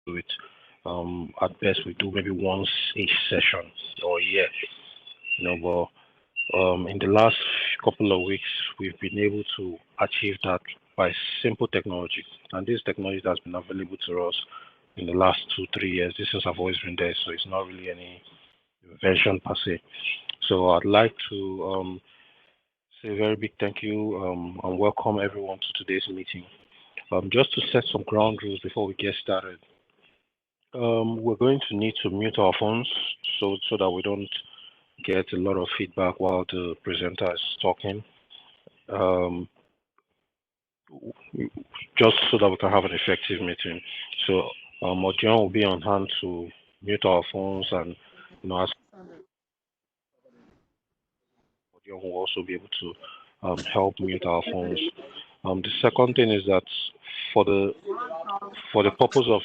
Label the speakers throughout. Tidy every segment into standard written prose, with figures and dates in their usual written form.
Speaker 1: do it. At best, we do maybe once each session or a year, but in the last couple of weeks, we've been able to achieve that by simple technology. And this technology has been available to us in the last 2-3 years. This has always been there, so it's not really any invention per se. So I'd like to say a very big thank you and welcome everyone to today's meeting. Just to set some ground rules before we get started. We're going to need to mute our phones so that we don't get a lot of feedback while the presenter is talking. Just so that we can have an effective meeting. So Ojion will be on hand to mute our phones and ask. Ojion will also be able to help mute our phones. The second thing is that for the purpose of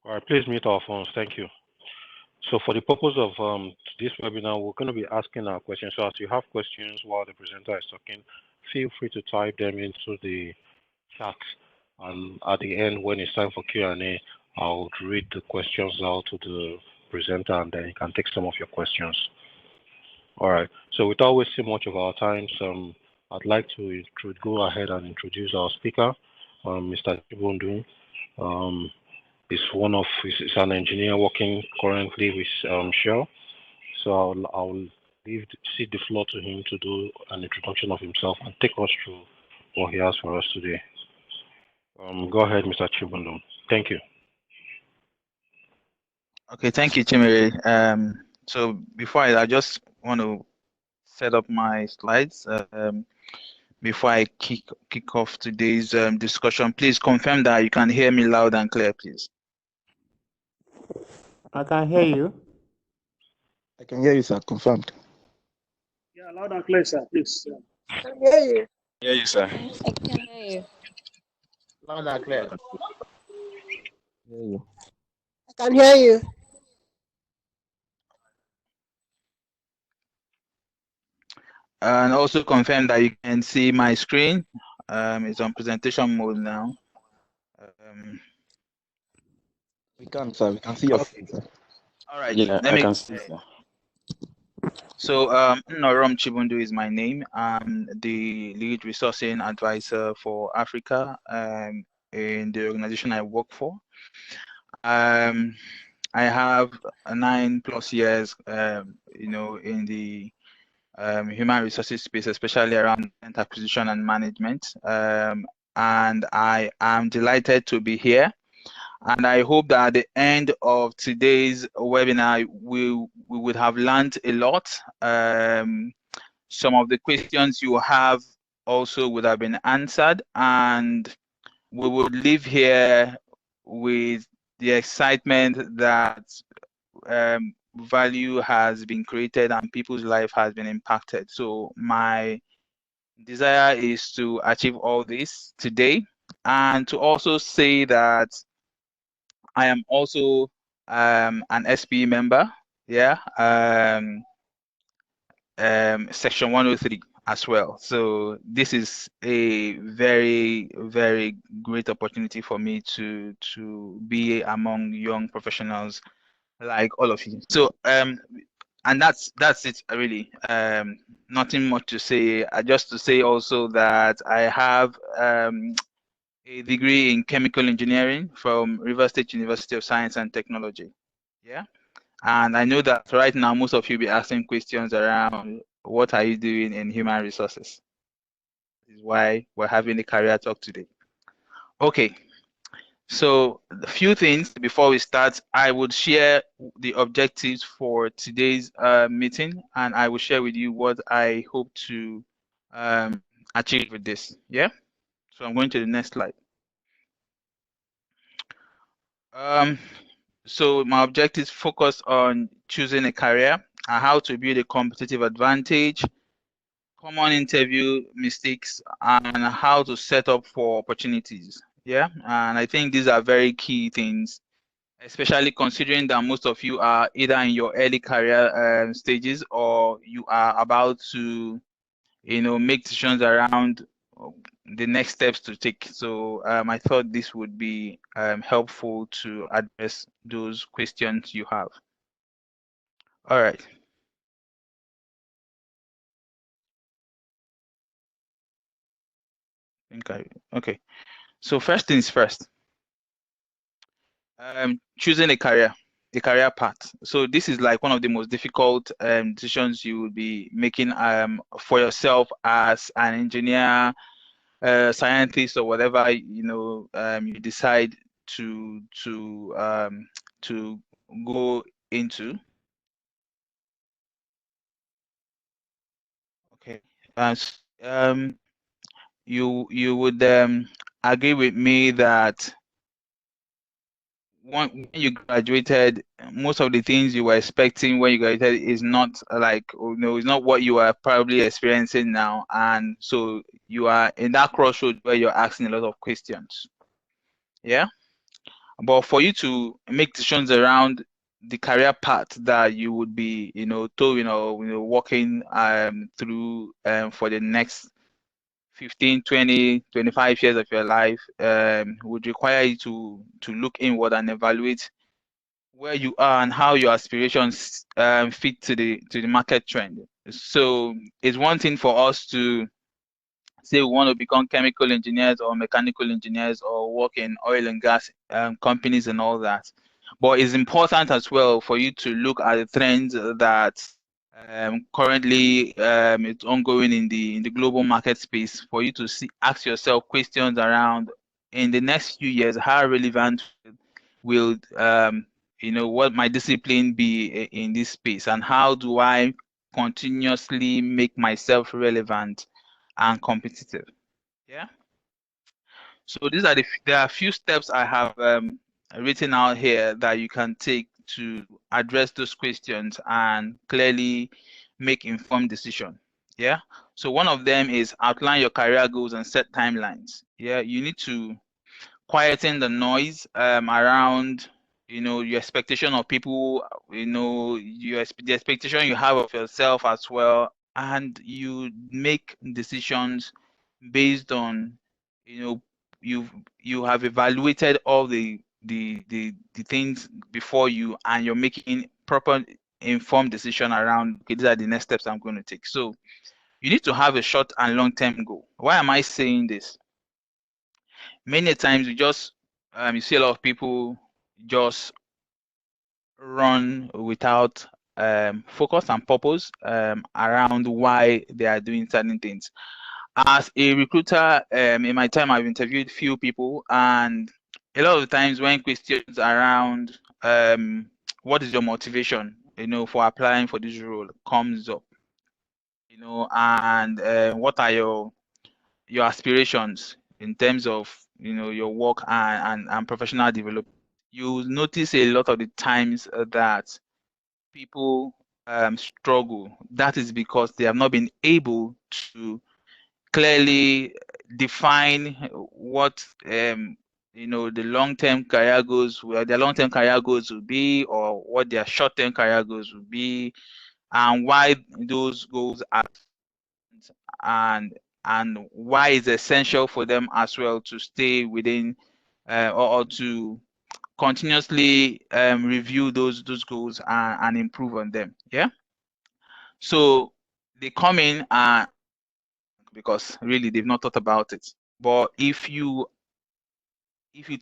Speaker 1: all right, please mute our phones. Thank you. So for the purpose of this webinar, we're going to be asking our questions. So as you have questions while the presenter is talking, feel free to type them into the chat. And at the end, when it's time for Q&A, I'll read the questions out to the presenter, and then you can take some of your questions. All right. So without wasting much of our time, I'd like to go ahead and introduce our speaker, Mr. Chibundu. He's an engineer working currently with Shell. So I'll cede the floor to him to do an introduction of himself and take us through what he has for us today. Go ahead, Mr. Chibundu. Thank you.
Speaker 2: Okay, thank you, Chimere. So before I just want to set up my slides. Before I kick off today's discussion, please confirm that you can hear me loud and clear, please.
Speaker 3: I can hear you.
Speaker 4: I can hear you, sir. Confirmed.
Speaker 5: Yeah, loud and clear, sir. Please.
Speaker 6: I can hear you.
Speaker 2: Hear you, sir.
Speaker 6: I can hear you.
Speaker 3: Loud and clear.
Speaker 4: Hear you.
Speaker 6: I can hear you.
Speaker 2: And also confirm that you can see my screen. It's on presentation mode now.
Speaker 4: We can, sir. We can see your screen, sir.
Speaker 2: All right.
Speaker 7: Yeah, I can see, sir.
Speaker 2: So Nnorom Chibundu is my name. I'm the lead resourcing advisor for Africa in the organization I work for. I have 9+ years, in the human resources space, especially around acquisition and management. And I am delighted to be here. And I hope that at the end of today's webinar, we would have learned a lot. Some of the questions you have also would have been answered, and we would leave here with the excitement that value has been created and people's life has been impacted. So my desire is to achieve all this today, and to also say that I am also an SPE member, section 103 as well. So this is a very, very great opportunity for me to be among young professionals like all of you. So and that's it really. Nothing much to say. Just to say also that I have a degree in chemical engineering from Rivers State University of Science and Technology. Yeah. And I know that right now most of you will be asking questions around what are you doing in human resources. This is why we're having a career talk today. Okay. So a few things before we start. I would share the objectives for today's meeting, and I will share with you what I hope to achieve with this. Yeah. So I'm going to the next slide. So my objectives focus on choosing a career and how to build a competitive advantage, common interview mistakes, and how to set up for opportunities. Yeah, and I think these are very key things, especially considering that most of you are either in your early career stages or you are about to make decisions around the next steps to take. So I thought this would be helpful to address those questions you have. All right. Okay. So first things first, choosing a career path. So this is like one of the most difficult decisions you will be making for yourself as an engineer, scientist, or whatever you decide to go into. Okay. You would agree with me that when you graduated, most of the things you were expecting when you graduated is not it's not what you are probably experiencing now, and so you are in that crossroad where you're asking a lot of questions. Yeah, but for you to make decisions around the career path that you would be, walking through for the next 15, 20, 25 years of your life would require you to look inward and evaluate where you are and how your aspirations fit to the market trend. So it's one thing for us to say we want to become chemical engineers or mechanical engineers or work in oil and gas companies and all that. But it's important as well for you to look at the trends that currently it's ongoing in the global market space, for you to ask yourself questions around, in the next few years, how relevant will what my discipline be in this space, and how do I continuously make myself relevant and competitive. Yeah. So there are a few steps I have written out here that you can take to address those questions and clearly make informed decision. Yeah. So one of them is outline your career goals and set timelines. Yeah. You need to quieten the noise around your expectation of people, the expectation you have of yourself as well, and you make decisions based on you have evaluated all the things before you, and you're making proper informed decision around, okay, these are the next steps I'm going to take. So you need to have a short and long-term goal. Why am I saying this? Many times you see a lot of people just run without focus and purpose around why they are doing certain things. As a recruiter, in my time, I've interviewed few people, and a lot of the times when questions around what is your motivation, for applying for this role comes up, and what are your aspirations in terms of your work and professional development, you notice a lot of the times that people struggle. That is because they have not been able to clearly define what the long-term career goals, where their long-term career goals will be, or what their short-term career goals will be, and why those goals are, and why it's essential for them as well to stay within or to continuously review those goals and improve on them. Yeah. So they come in because really they've not thought about it. But if you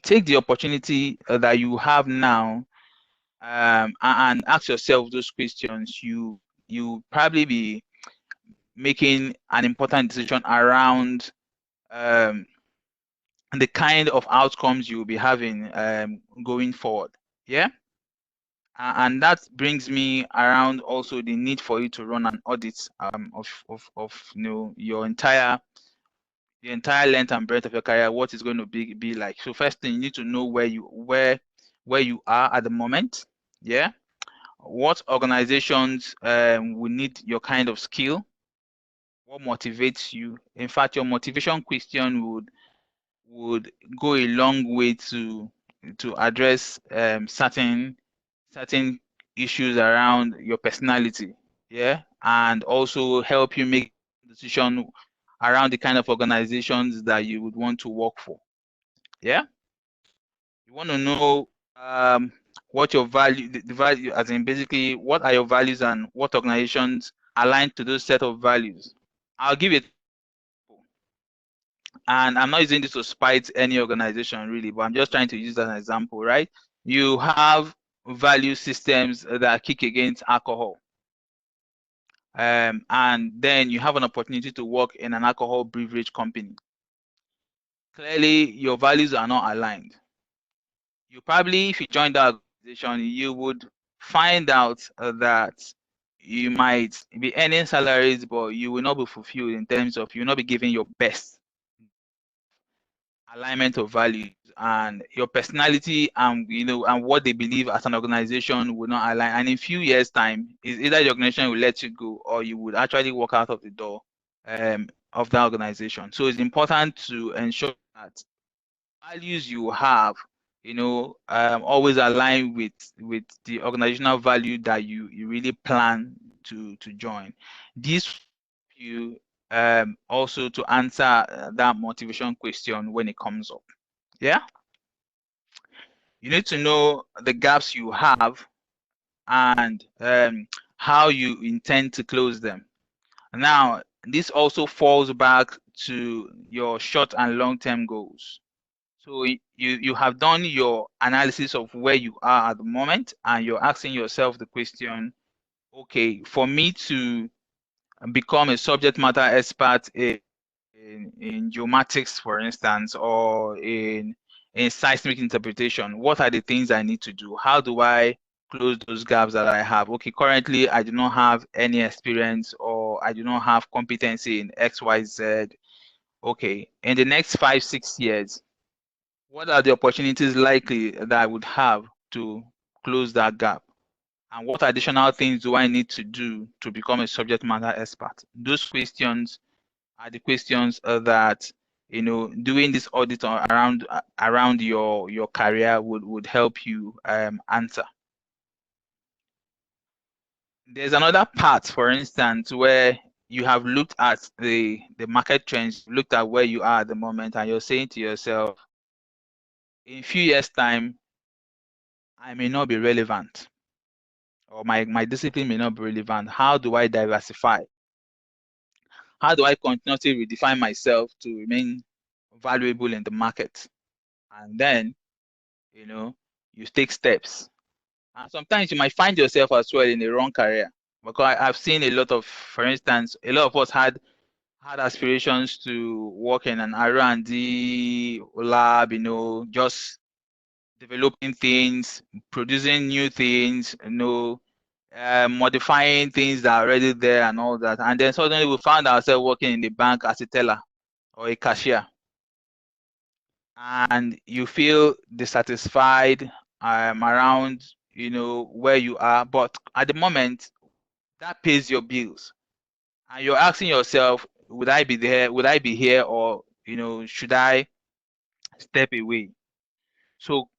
Speaker 2: take the opportunity that you have now and ask yourself those questions, you probably be making an important decision around the kind of outcomes you'll be having going forward. Yeah. And that brings me around also the need for you to run an audit of your entire length and breadth of your career, what is going to be like. So first thing, you need to know where you are at the moment. Yeah. What organizations will need your kind of skill? What motivates you? In fact, your motivation question would go a long way to address certain issues around your personality. Yeah. And also help you make decision around the kind of organizations that you would want to work for. Yeah, you want to know what your value, the value, as in basically what are your values and what organizations align to those set of values. I'll give it, and I'm not using this to spite any organization really, but I'm just trying to use as an example, right? You have value systems that kick against alcohol. And then you have an opportunity to work in an alcohol beverage company. Clearly, your values are not aligned. You probably, if you join that organization, you would find out that you might be earning salaries, but you will not be fulfilled in terms of you will not be giving your best alignment of values, and your personality and and what they believe as an organization will not align. And in a few years' time, is either the organization will let you go or you would actually walk out of the door of that organization. So it's important to ensure that values you have, always align with the organizational value that you really plan to join. This you also to answer that motivation question when it comes up. Yeah, you need to know the gaps you have and how you intend to close them. Now, this also falls back to your short and long-term goals. So you have done your analysis of where you are at the moment, and you're asking yourself the question, okay, for me to become a subject matter expert in geomatics, for instance, or in seismic interpretation, what are the things I need to do? How do I close those gaps that I have? Okay, currently I do not have any experience, or I do not have competency in XYZ. Okay, in the next 5-6 years, what are the opportunities likely that I would have to close that gap? And what additional things do I need to do to become a subject matter expert? Those questions are the questions that doing this audit around your career would help you answer. There's another part, for instance, where you have looked at the market trends, looked at where you are at the moment, and you're saying to yourself, in a few years' time, I may not be relevant, or my discipline may not be relevant. How do I diversify? How do I continuously redefine myself to remain valuable in the market? And then, you take steps. And sometimes you might find yourself as well in the wrong career. Because I've seen a lot of, for instance, a lot of us had aspirations to work in an R&D lab, just developing things, producing new things, modifying things that are already there and all that. And then suddenly we found ourselves working in the bank as a teller or a cashier. And you feel dissatisfied around, where you are. But at the moment, that pays your bills. And you're asking yourself, would I be there? Would I be here? Or, should I step away? So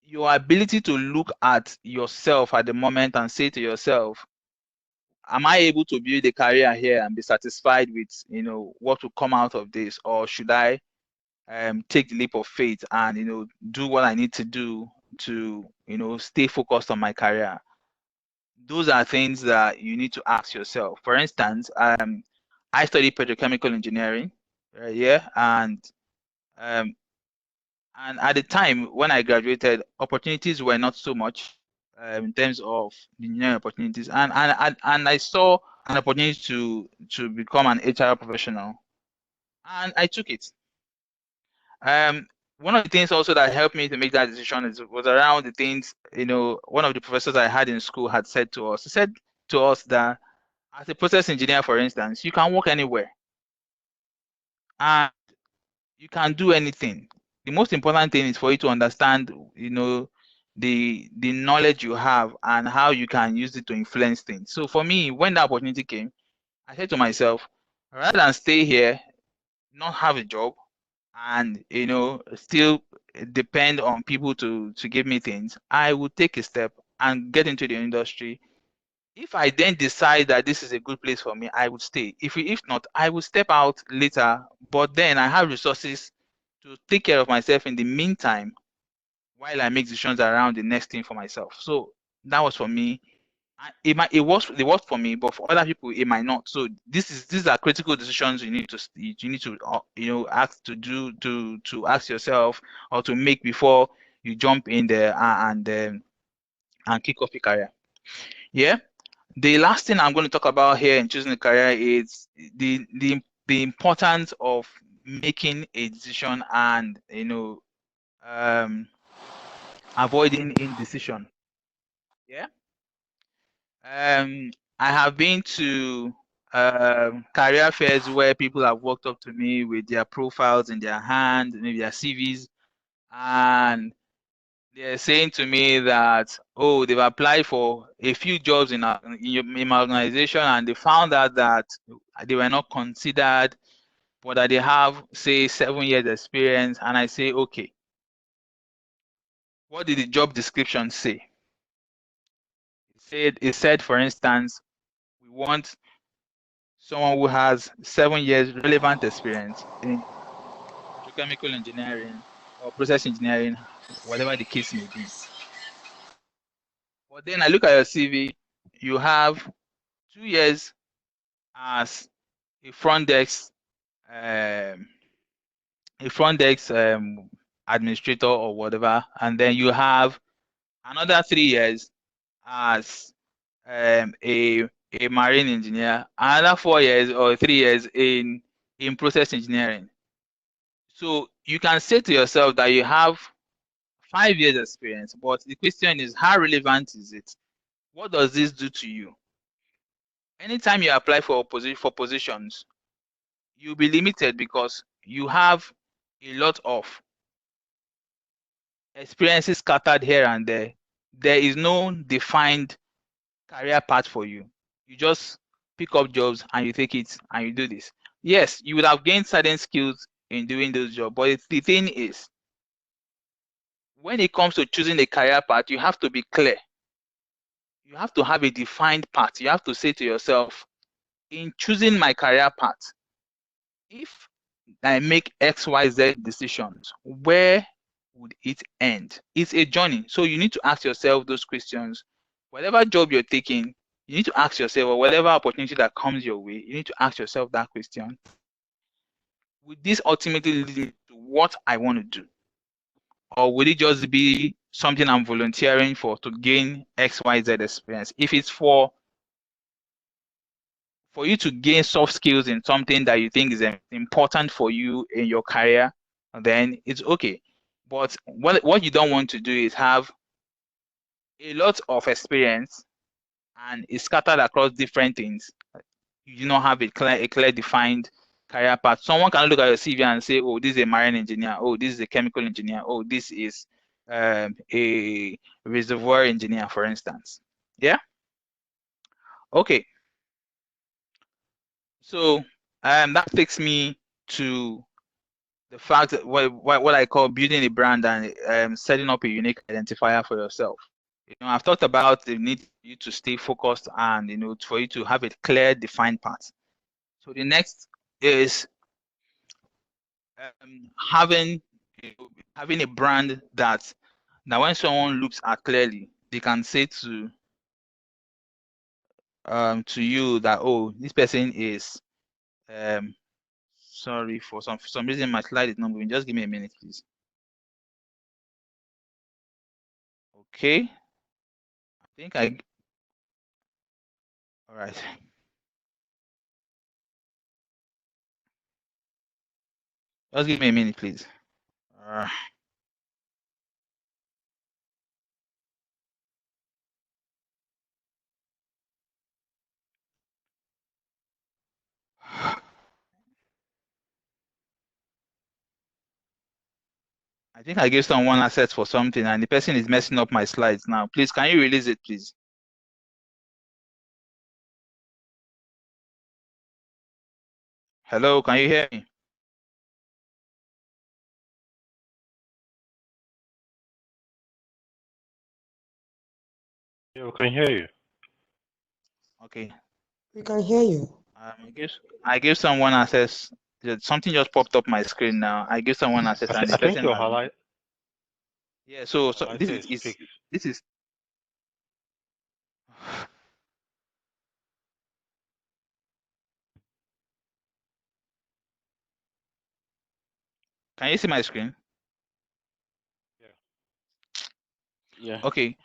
Speaker 2: your ability to look at yourself at the moment and say to yourself, am I able to build a career here and be satisfied with what will come out of this, or should I take the leap of faith and do what I need to do to stay focused on my career? Those are things that you need to ask yourself. For instance, I studied petrochemical engineering, yeah, and at the time when I graduated, opportunities were not so much in terms of engineering opportunities, and I saw an opportunity to become an HR professional, and I took it. One of the things also that helped me to make that decision was around the things, one of the professors I had in school had said to us. He said to us that as a process engineer, for instance, you can work anywhere and you can do anything. The most important thing is for you to understand, the knowledge you have and how you can use it to influence things. So for me, when that opportunity came, I said to myself, rather than stay here, not have a job, and still depend on people to give me things, I would take a step and get into the industry, If I then decide that this is a good place for me, I would stay. If not, I will step out later. But then I have resources to take care of myself in the meantime while I make decisions around the next thing for myself. So that was for me. It worked for me, but for other people it might not. So these are critical decisions you need to ask to do to ask yourself or to make before you jump in there and kick off your career. Yeah. The last thing I'm going to talk about here in choosing a career is the importance of making a decision and avoiding indecision. Yeah. I have been to career fairs where people have walked up to me with their profiles in their hand, maybe their CVs, and they're saying to me that, oh, they've applied for a few jobs in my organization and they found out that they were not considered, but that they have, say, 7 years experience. And I say, okay, what did the job description say? It said, for instance, we want someone who has 7 years relevant experience in petrochemical engineering or process engineering, whatever the case may be. But then I look at your CV, you have 2 years as a front desk, um, administrator or whatever, and then you have another 3 years as a marine engineer, another 4 years or 3 years in process engineering. So you can say to yourself that you have 5 years experience, but the question is, how relevant is it? What does this do to you? Anytime you apply for positions, you'll be limited because you have a lot of experiences scattered here and there. There is no defined career path for you. You just pick up jobs and you take it and you do this. Yes, you would have gained certain skills in doing those jobs, but the thing is, when it comes to choosing a career path, you have to be clear. You have to have a defined path. You have to say to yourself, in choosing my career path, if I make XYZ decisions, where would it end? It's a journey. So you need to ask yourself those questions. Whatever job you're taking, you need to ask yourself, or whatever opportunity that comes your way, you need to ask yourself that question. Would this ultimately lead to what I want to do? Or would it just be something I'm volunteering for to gain XYZ experience? If it's for you to gain soft skills in something that you think is important for you in your career, then it's okay. But what you don't want to do is have a lot of experience and it's scattered across different things. You do not have a clear defined career path. Someone can look at your CV and say, oh, this is a marine engineer. Oh, this is a chemical engineer. Oh, this is a reservoir engineer, for instance. Yeah. Okay. So that takes me to the fact that what I call building a brand and setting up a unique identifier for yourself. I've talked about the need for you to stay focused and for you to have a clear, defined path. So the next is having a brand that now when someone looks at clearly, they can say to you that, oh, this person is sorry, for some reason my slide is not moving. Just give me a minute, please. Okay. I think all right. Just give me a minute, please. I think I gave someone access for something and the person is messing up my slides now. Please, can you release it, please? Hello, can you hear me?
Speaker 1: Yeah, we can hear you.
Speaker 2: Okay.
Speaker 6: We can hear you.
Speaker 2: I give someone access. Something just popped up my screen now. I give someone access, and the
Speaker 1: I think
Speaker 2: person
Speaker 1: your
Speaker 2: has.
Speaker 1: highlight.
Speaker 2: Yeah. So
Speaker 1: Highlighter
Speaker 2: this
Speaker 1: is
Speaker 2: is
Speaker 1: fixed.
Speaker 2: this is. Can you see my screen?
Speaker 4: Yeah.
Speaker 2: Okay.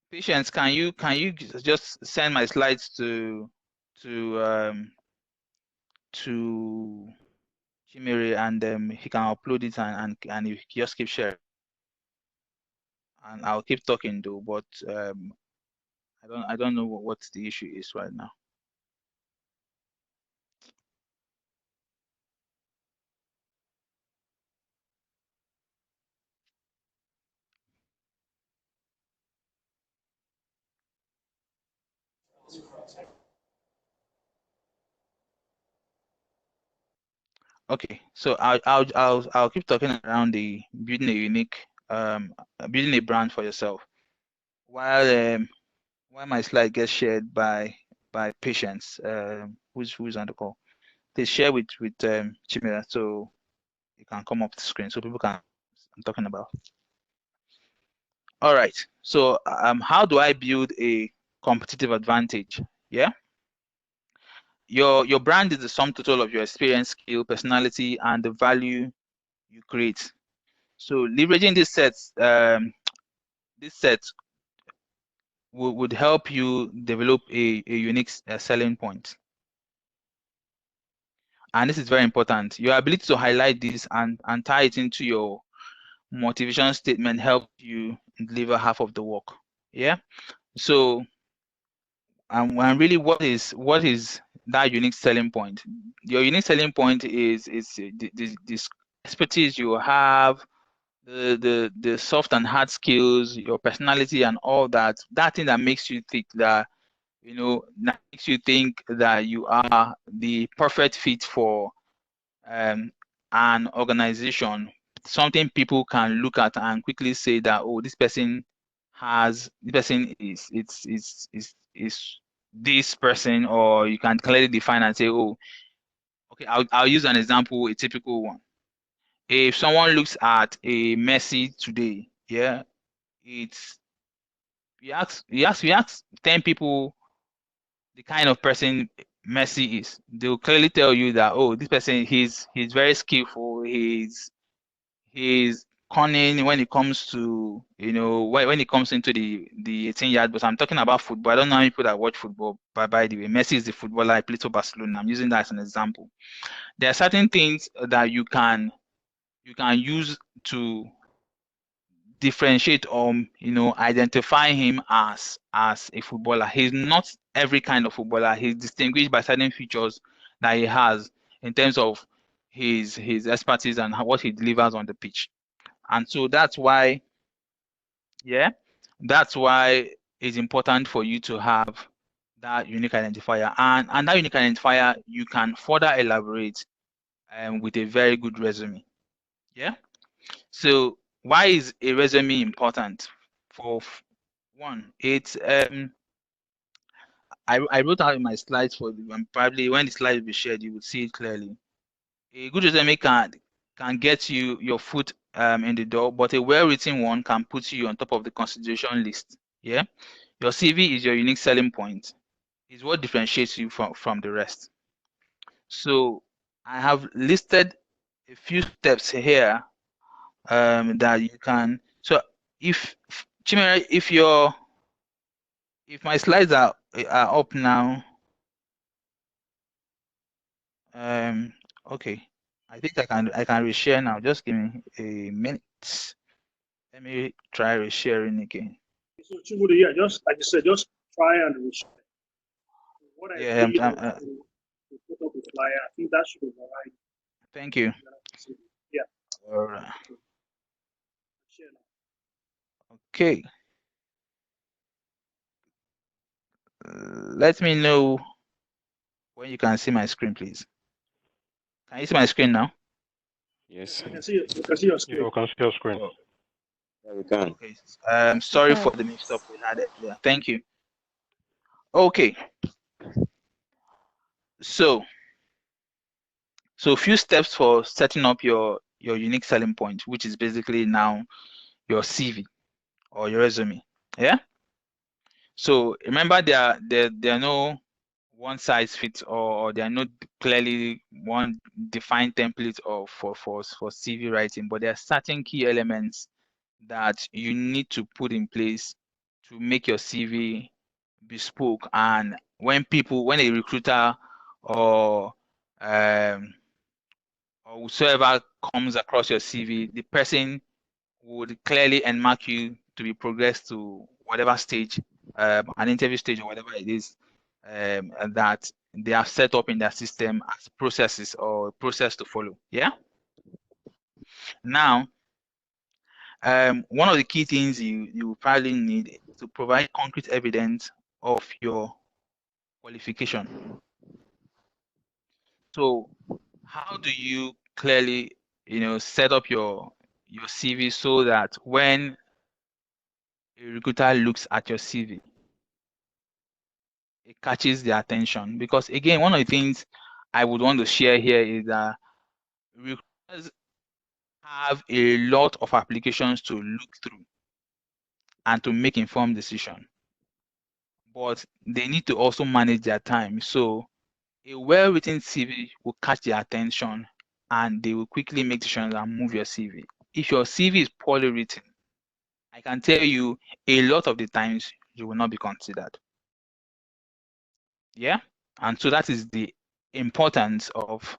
Speaker 2: Patience, can you just send my slides to Chimere, and he can upload it, and you just keep sharing, and I'll keep talking though, but I don't know what the issue is right now. Okay, so I'll keep talking around the building a unique building a brand for yourself, while my slide gets shared by Patience, who's on the call. Please share with Chimera so you can come up the screen so people can. I'm talking about. All right. So how do I build a competitive advantage? Yeah. Your brand is the sum total of your experience, skill, personality, and the value you create. So leveraging this set would help you develop a unique selling point. And this is very important. Your ability to highlight this and tie it into your motivation statement helps you deliver half of the work. Yeah. So and really, what is that unique selling point? Your unique selling point is this expertise you have, the soft and hard skills, your personality, and all that. That thing that makes you think that that makes you think that you are the perfect fit for an organization. Something people can look at and quickly say that, oh, this person is this person, or you can clearly define and say, oh, okay, I'll use an example, a typical one. If someone looks at a Messi today, yeah, it's you ask 10 people the kind of person Messi is. They'll clearly tell you that, oh, this person, he's very skillful, he's cunning when it comes to when it comes into the 18-yard box. I'm talking about football. I don't know how many people that watch football, but by the way, Messi is the footballer. I played for Barcelona. I'm using that as an example. There are certain things that you can use to differentiate or identify him as a footballer. He's not every kind of footballer. He's distinguished by certain features that he has in terms of his expertise and what he delivers on the pitch. And so that's why it's important for you to have that unique identifier, and that unique identifier you can further elaborate with a very good resume. Yeah. So why is a resume important? For one, it's I wrote out in my slides for probably when the slide will be shared, you will see it clearly. A good resume can get you your foot in the door, but a well-written one can put you on top of the consideration list. Yeah, your CV is your unique selling point. It's what differentiates you from the rest. So I have listed a few steps here that you can. So if Chimera, if my slides are up now, okay, I think I can reshare now. Just give me a minute. Let me try resharing again.
Speaker 5: So Chibundu, yeah, just like you said, just try and reshare. What I
Speaker 2: Yeah,
Speaker 5: did was to put up a flyer. I think that should be all right.
Speaker 2: thank you.
Speaker 5: Yeah.
Speaker 2: All right.
Speaker 5: Share now.
Speaker 2: Okay. Let me know when you can see my screen, please. Can you see my screen now?
Speaker 4: Yes.
Speaker 5: I can see your screen.
Speaker 1: You can see your screen.
Speaker 2: Oh,
Speaker 4: We can.
Speaker 2: Okay. Sorry for the mix up we had earlier. Thank you. Okay. So a few steps for setting up your unique selling point, which is basically now your CV or your resume. Yeah. So remember, there are no one size fits all, or there are no clearly one defined template of for CV writing, but there are certain key elements that you need to put in place to make your CV bespoke. And when a recruiter or or whosoever comes across your CV, the person would clearly mark you to be progressed to whatever stage, an interview stage or whatever it is, that they have set up in their system as processes or process to follow. Yeah. Now, one of the key things you probably need to provide concrete evidence of your qualification. So, how do you clearly, set up your CV so that when a recruiter looks at your CV, it catches their attention? Because again, one of the things I would want to share here is that recruiters have a lot of applications to look through and to make informed decisions, but they need to also manage their time. So a well-written CV will catch their attention and they will quickly make decisions and move your CV. If your CV is poorly written, I can tell you a lot of the times you will not be considered. Yeah. And so that is the importance of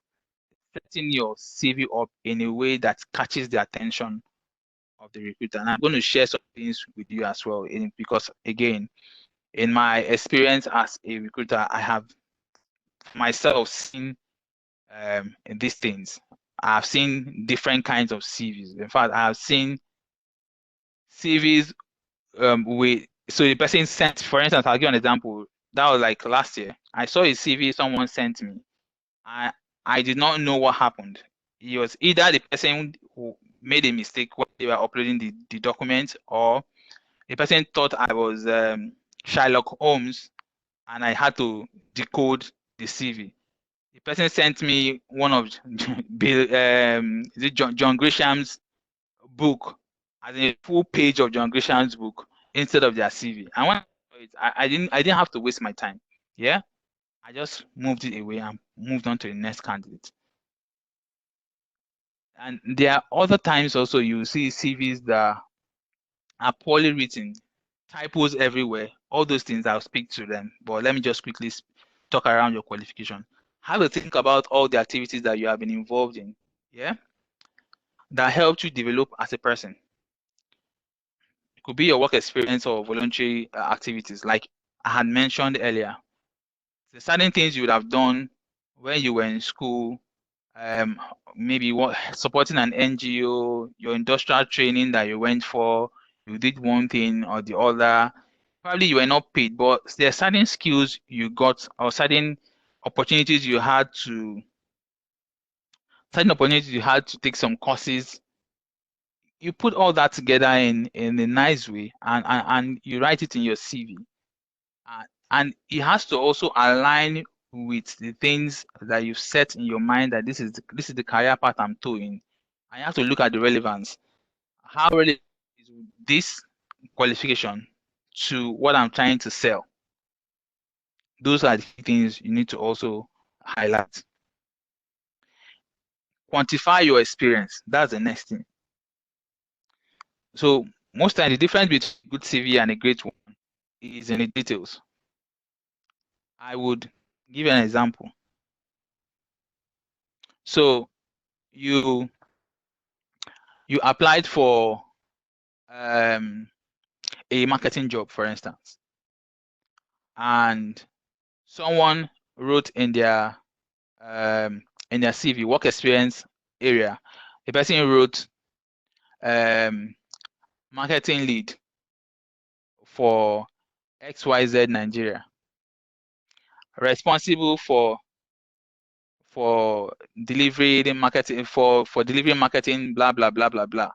Speaker 2: setting your CV up in a way that catches the attention of the recruiter. And I'm going to share some things with you as well, because again, in my experience as a recruiter, I have myself seen these things. I've seen different kinds of CVs. In fact, I've seen CVs so the person sent, for instance, I'll give you an example. That was like last year. I saw a CV someone sent me. I did not know what happened. It was either the person who made a mistake when they were uploading the document, or the person thought I was Sherlock Holmes and I had to decode the CV. The person sent me one of Bill, is it John Grisham's book, as in a full page of John Grisham's book instead of their CV. And when I didn't have to waste my time. Yeah, I just moved it away and moved on to the next candidate. And there are other times also you see CVs that are poorly written, typos everywhere. All those things, I'll speak to them. But let me just quickly talk around your qualification. Have a think about all the activities that you have been involved in, yeah, that helped you develop as a person. It could be your work experience or voluntary activities, like I had mentioned earlier. The certain things you would have done when you were in school, maybe supporting an NGO, your industrial training that you went for, you did one thing or the other. Probably you were not paid, but there are certain skills you got or certain opportunities you had to take some courses. You put all that together in a nice way and you write it in your CV. And it has to also align with the things that you've set in your mind that this is the career path I'm doing. I have to look at the relevance. How relevant is this qualification to what I'm trying to sell? Those are the things you need to also highlight. Quantify your experience. That's the next thing. So most times the difference between a good CV and a great one is in the details. I would give you an example. So you applied for a marketing job, for instance, and someone wrote in their CV work experience area. The person wrote marketing lead for XYZ Nigeria, responsible for delivery marketing, for delivery marketing, blah blah blah blah blah.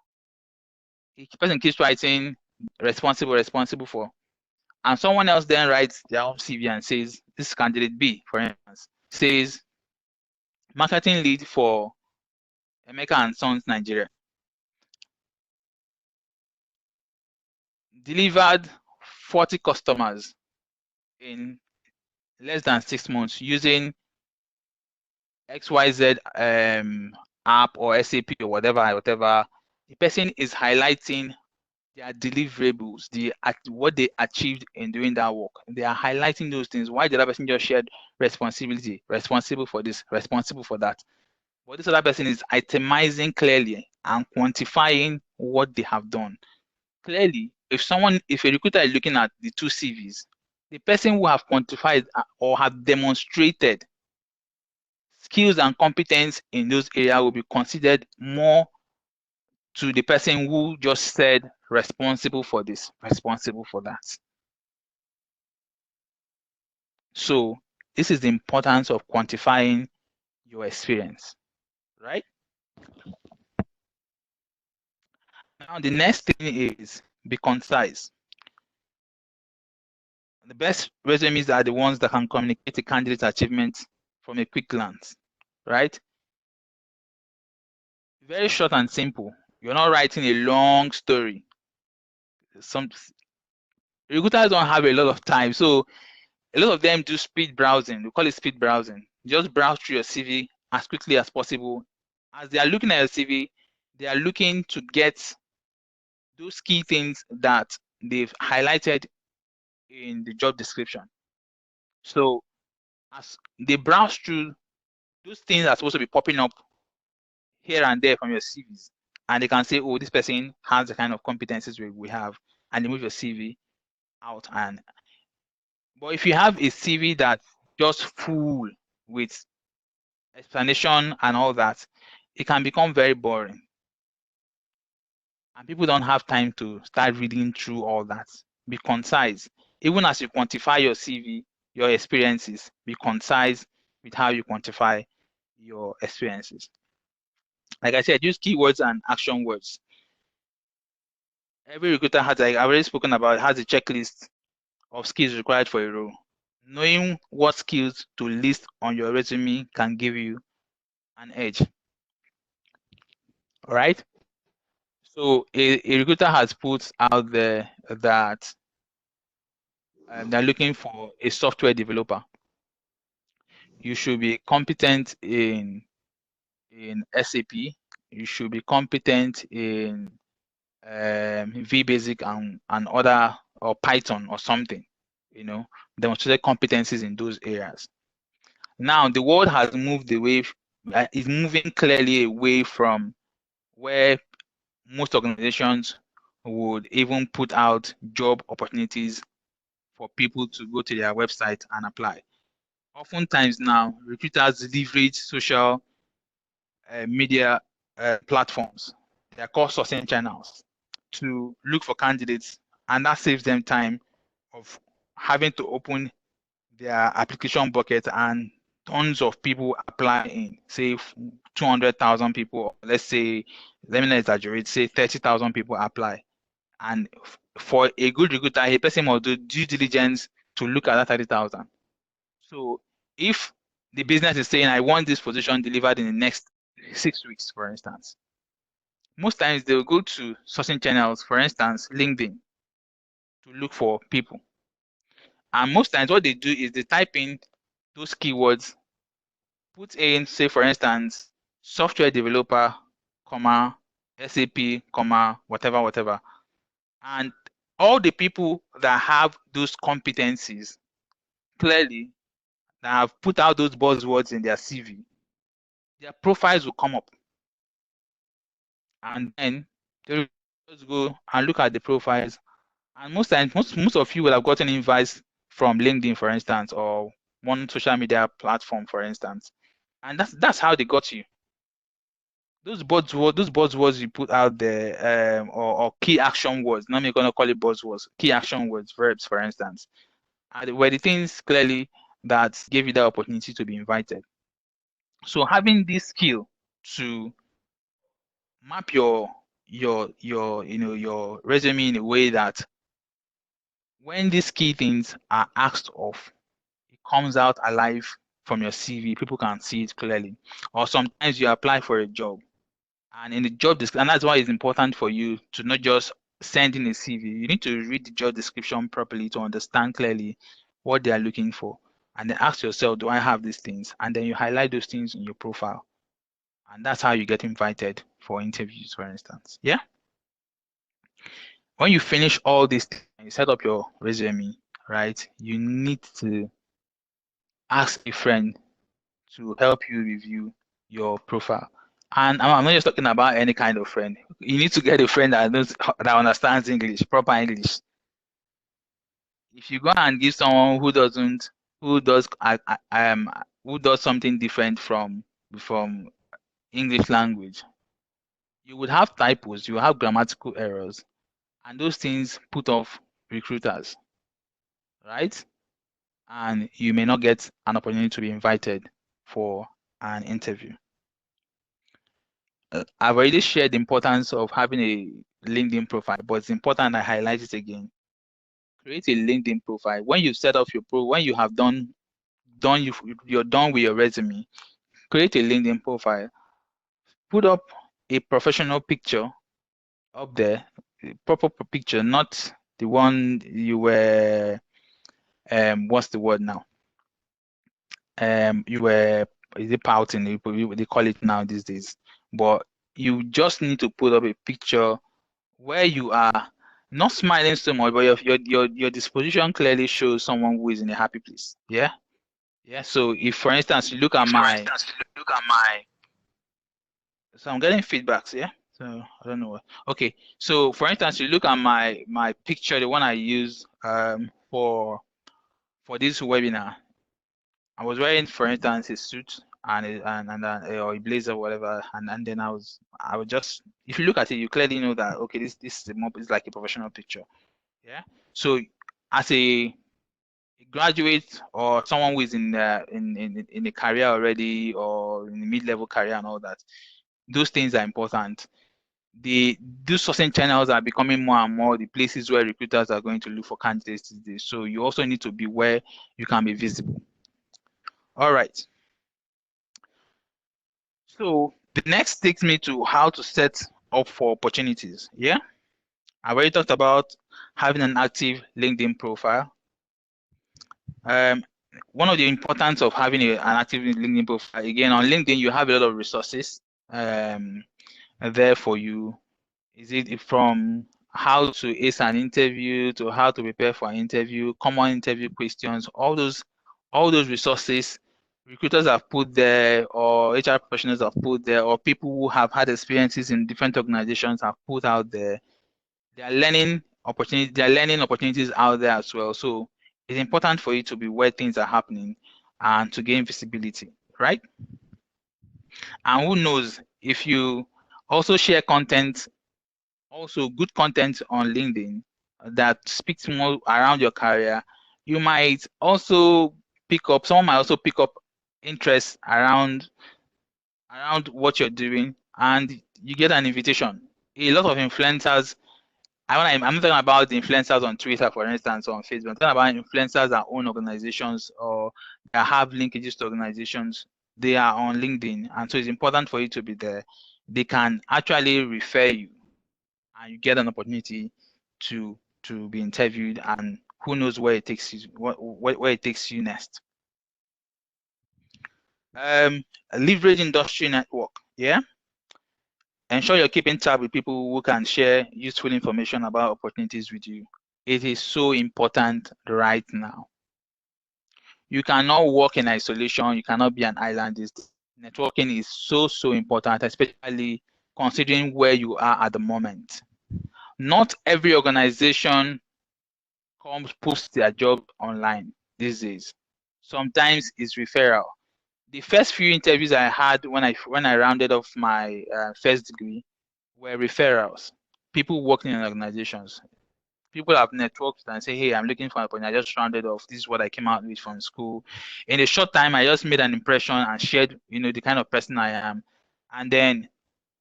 Speaker 2: the person keeps writing responsible for, and someone else then writes their own CV and says, this candidate B, for instance, says marketing lead for Emeka and Sons Nigeria, delivered 40 customers in less than 6 months using XYZ app or SAP or whatever. The person is highlighting their deliverables, what they achieved in doing that work. They are highlighting those things. Why the other person just shared responsibility, responsible for this, responsible for that. But this other person is itemizing clearly and quantifying what they have done. Clearly, if a recruiter is looking at the two CVs, the person who have quantified or have demonstrated skills and competence in those areas will be considered more to the person who just said responsible for this, responsible for that. So this is the importance of quantifying your experience, right? Now the next thing is be concise. The best resumes are the ones that can communicate the candidate's achievements from a quick glance, right? Very short and simple. You're not writing a long story. Some recruiters don't have a lot of time, so a lot of them do speed browsing. We call it speed browsing. Just browse through your CV as quickly as possible. As they are looking at your CV, they are looking to get those key things that they've highlighted in the job description. So as they browse through, those things are supposed to be popping up here and there from your CVs. And they can say, oh, this person has the kind of competencies we have, and they move your CV out. But if you have a CV that's just full with explanation and all that, it can become very boring. And people don't have time to start reading through all that. Be concise. Even as you quantify your CV, your experiences, be concise with how you quantify your experiences. Like I said, use keywords and action words. Every recruiter has, like I've already spoken about, has a checklist of skills required for a role. Knowing what skills to list on your resume can give you an edge. All right. So a recruiter has put out there that they're looking for a software developer. You should be competent in SAP. You should be competent in VBasic and other, or Python or something. You know, demonstrated competencies in those areas. Now the world has moved away, is moving clearly away from where most organizations would even put out job opportunities for people to go to their website and apply. Oftentimes now, recruiters leverage social media platforms. They are called sourcing channels to look for candidates, and that saves them time of having to open their application bucket and tons of people apply in, say 200,000 people, let's say, let me not exaggerate, say 30,000 people apply. And for a good recruiter, a person must do due diligence to look at that 30,000. So if the business is saying, I want this position delivered in the next 6 weeks, for instance, most times they will go to sourcing channels, for instance, LinkedIn, to look for people. And most times what they do is they type in those keywords, put in, say, for instance, software developer, comma, SAP, comma, whatever. And all the people that have those competencies, clearly, that have put out those buzzwords in their CV, their profiles will come up. And then they'll just go and look at the profiles. And most times, most of you will have gotten invites from LinkedIn, for instance, or one social media platform, for instance. And that's how they got you. Those buzzwords you put out there, or key action words, not me gonna call it buzzwords, key action words, verbs, for instance, were the things clearly that gave you the opportunity to be invited. So having this skill to map your your resume in a way that when these key things are asked of, it comes out alive from your CV. People can see it clearly. Or sometimes you apply for a job, and in the job description, and that's why it's important for you to not just send in a CV. You need to read the job description properly to understand clearly what they are looking for, and then ask yourself, do I have these things? And then you highlight those things in your profile, and that's how you get invited for interviews, for instance. Yeah. When you finish all this and you set up your resume, right, you need to ask a friend to help you review your profile. And I'm not just talking about any kind of friend. You need to get a friend that understands English, proper English. If you go and give someone who does something different from English language, you would have typos, you will have grammatical errors, and those things put off recruiters, right? And you may not get an opportunity to be invited for an interview. I've already shared the importance of having a LinkedIn profile, but it's important I highlight it again. Create a LinkedIn profile. When you set up your when you have you're done with your resume, create a LinkedIn profile. Put up a professional picture up there, a proper picture, not the one you were what's the word now? You were, is it pouting? They call it now these days. But you just need to put up a picture where you are not smiling so much, but your disposition clearly shows someone who is in a happy place. Yeah. So if, for instance, you look at my, so I'm getting feedbacks. Yeah. So I don't know what. Okay. So for instance, you look at my picture, the one I use for this webinar. I was wearing, for instance, a suit and or a blazer, or whatever, and then I would just, if you look at it, you clearly know that okay, this is like a professional picture. Yeah. So as a graduate or someone who is in a career already, or in a mid-level career and all that, those things are important. Those sourcing channels are becoming more and more the places where recruiters are going to look for candidates these days. So you also need to be where you can be visible. All right. So the next takes me to how to set up for opportunities. Yeah. I've already talked about having an active LinkedIn profile. One of the importance of having an active LinkedIn profile, again, on LinkedIn, you have a lot of resources there for you. Is it from how to ace an interview to how to prepare for an interview, common interview questions, all those resources recruiters have put there, or HR professionals have put there, or people who have had experiences in different organizations have put out there. They are learning opportunities out there as well. So it's important for you to be where things are happening and to gain visibility, right? And who knows, if you also share content, also good content on LinkedIn that speaks more around your career, you might also someone might also pick up interest around what you're doing, and you get an invitation. A lot of influencers, I'm not talking about the influencers on Twitter, for instance, or on Facebook. I'm talking about influencers that own organizations or that have linkages to organizations. They are on LinkedIn, and so it's important for you to be there. They can actually refer you, and you get an opportunity to be interviewed, and who knows where it takes you, where it takes you next. Leverage industry network. Yeah. Ensure you're keeping tab with people who can share useful information about opportunities with you. It is so important right now. You cannot work in isolation. You cannot be an island. Networking is so important, especially considering where you are at the moment. Not every organization posts their job online these days. Sometimes it's referral. The first few interviews I had when I rounded off my first degree were referrals. People working in organizations. People have networked and say, hey, I'm looking for an appointment. I just rounded off. This is what I came out with from school. In a short time, I just made an impression and shared, the kind of person I am. And then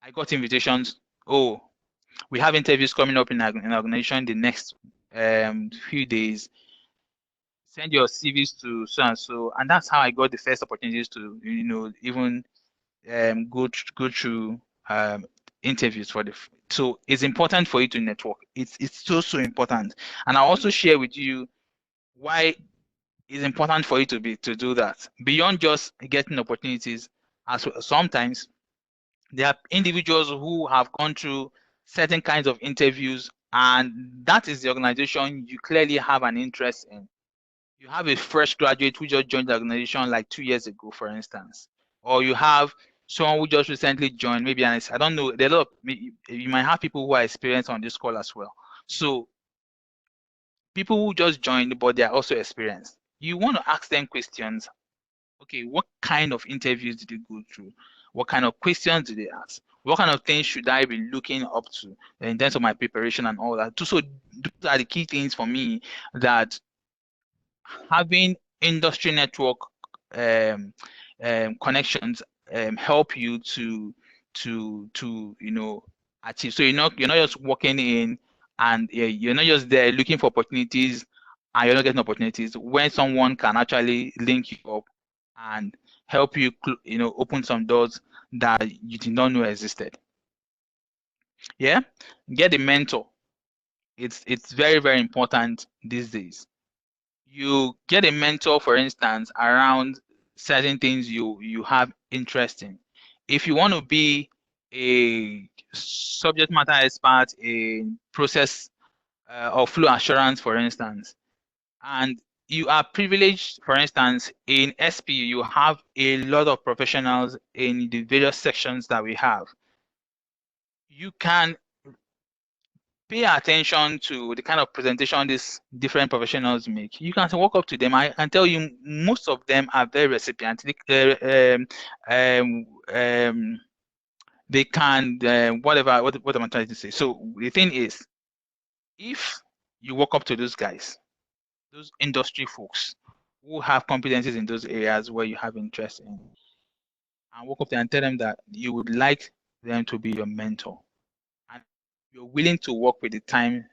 Speaker 2: I got invitations. Oh, We have interviews coming up in our organization the next few days. Send your CVs to so and so, and that's how I got the first opportunities to even go through interviews for the. So it's important for you to network. It's so important, and I'll also share with you why it's important for you to do that beyond just getting opportunities. As well, sometimes there are individuals who have gone through certain kinds of interviews, and that is the organization you clearly have an interest in. You have a fresh graduate who just joined the organization like 2 years ago, for instance, or you have someone who just recently joined, maybe, and I don't know, there are a lot of, you might have people who are experienced on this call as well. So people who just joined, but they are also experienced. You want to ask them questions. Okay, what kind of interviews did you go through? What kind of questions did they ask? What kind of things should I be looking up to in terms of my preparation and all that? So those are the key things for me, that having industry network connections help you to achieve. So you're not just walking in and you're not just there looking for opportunities and you're not getting opportunities, when someone can actually link you up and help you open some doors that you did not know existed. Yeah, get a mentor. It's very, very important these days. You get a mentor, for instance, around certain things you have interest in. If you want to be a subject matter expert in process or flow assurance, for instance, and you are privileged, for instance, in SP, you have a lot of professionals in the various sections that we have. You can pay attention to the kind of presentation these different professionals make. You can walk up to them. I can tell you most of them are very recipientic. They can whatever. What am I trying to say? So the thing is, if you walk up to those guys, those industry folks who have competencies in those areas where you have interest in, and walk up there and tell them that you would like them to be your mentor, and you're willing to work with the time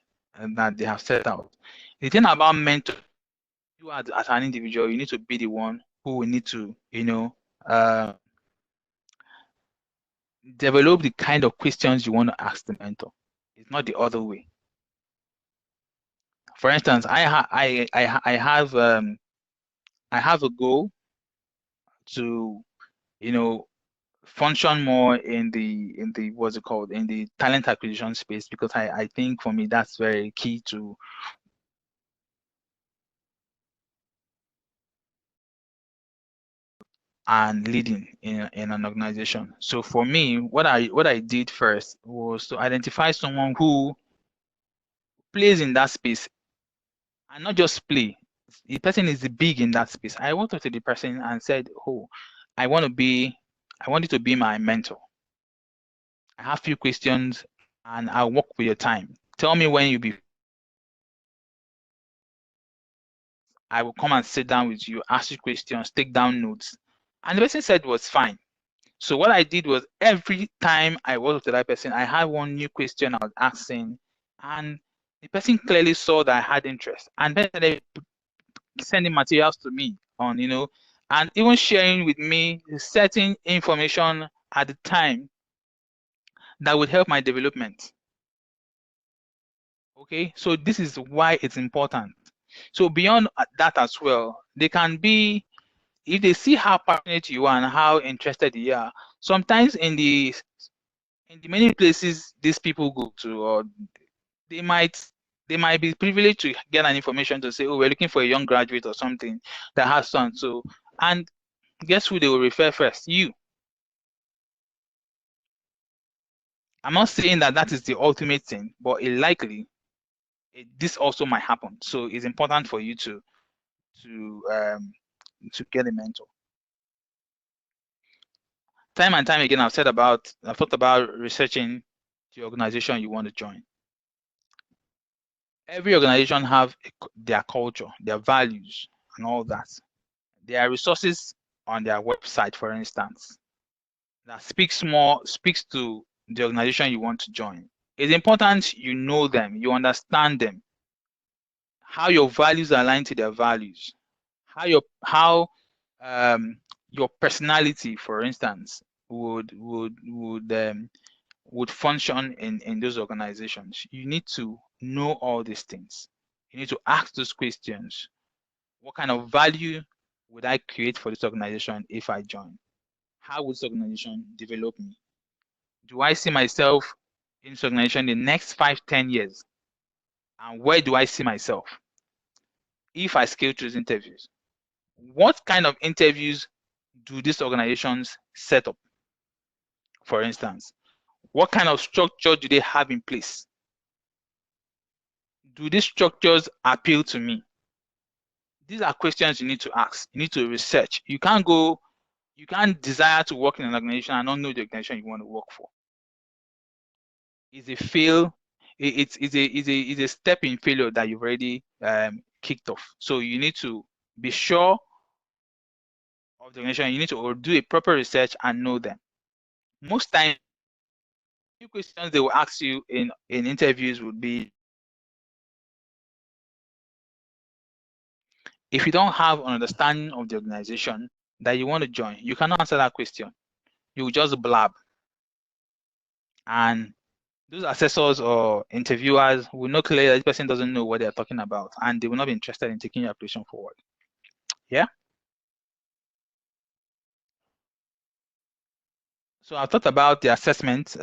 Speaker 2: that they have set out. The thing about mentor, you as an individual, you need to be the one who will need to, develop the kind of questions you want to ask the mentor. It's not the other way. For instance, I have a goal to, function more in the what's it called, in the talent acquisition space, because I think for me that's very key to and leading in an organization. So for me, what I did first was to identify someone who plays in that space, and not just play. The person is big in that space. I went up to the person and said, "Oh, I want you to be my mentor. I have few questions, and I'll work with your time. Tell me when you be. I will come and sit down with you, ask you questions, take down notes." And the person said it was fine. So what I did was, every time I was with that person, I had one new question I was asking, and the person clearly saw that I had interest, and then they sending materials to me on, and even sharing with me certain information at the time that would help my development. Okay, so this is why it's important. So beyond that as well, they can be, if they see how passionate you are and how interested you are, sometimes in the many places these people go to, or they might be privileged to get an information to say, "Oh, we're looking for a young graduate or something that has so and so," and guess who they will refer first? You. I'm not saying that is the ultimate thing, but this also might happen. So it's important for you to get a mentor. Time and time again, I've thought about researching the organization you want to join. Every organization have their culture, their values, and all that. There are resources on their website, for instance, that speaks to the organization you want to join. it's important you know them, you understand them, how your values align to their values, how your personality, for instance, would function in those organizations. You need to know all these things. You need to ask those questions. What kind of value would I create for this organization if I join? How would this organization develop me? Do I see myself in this organization in the next 5-10 years? And where do I see myself if I scale through those interviews? What kind of interviews do these organizations set up? For instance, what kind of structure do they have in place? Do these structures appeal to me? These are questions you need to ask. You need to research. You can't desire to work in an organization and not know the organization you want to work for. It's a fail. It's a step in failure that you've already kicked off. So you need to be sure of the organization. You need to do a proper research and know them. Most times, few questions they will ask you in interviews would be, if you don't have an understanding of the organization that you want to join, you cannot answer that question. You will just blab. And those assessors or interviewers will know clearly that this person doesn't know what they're talking about, and they will not be interested in taking your application forward. Yeah. So I've thought about the assessment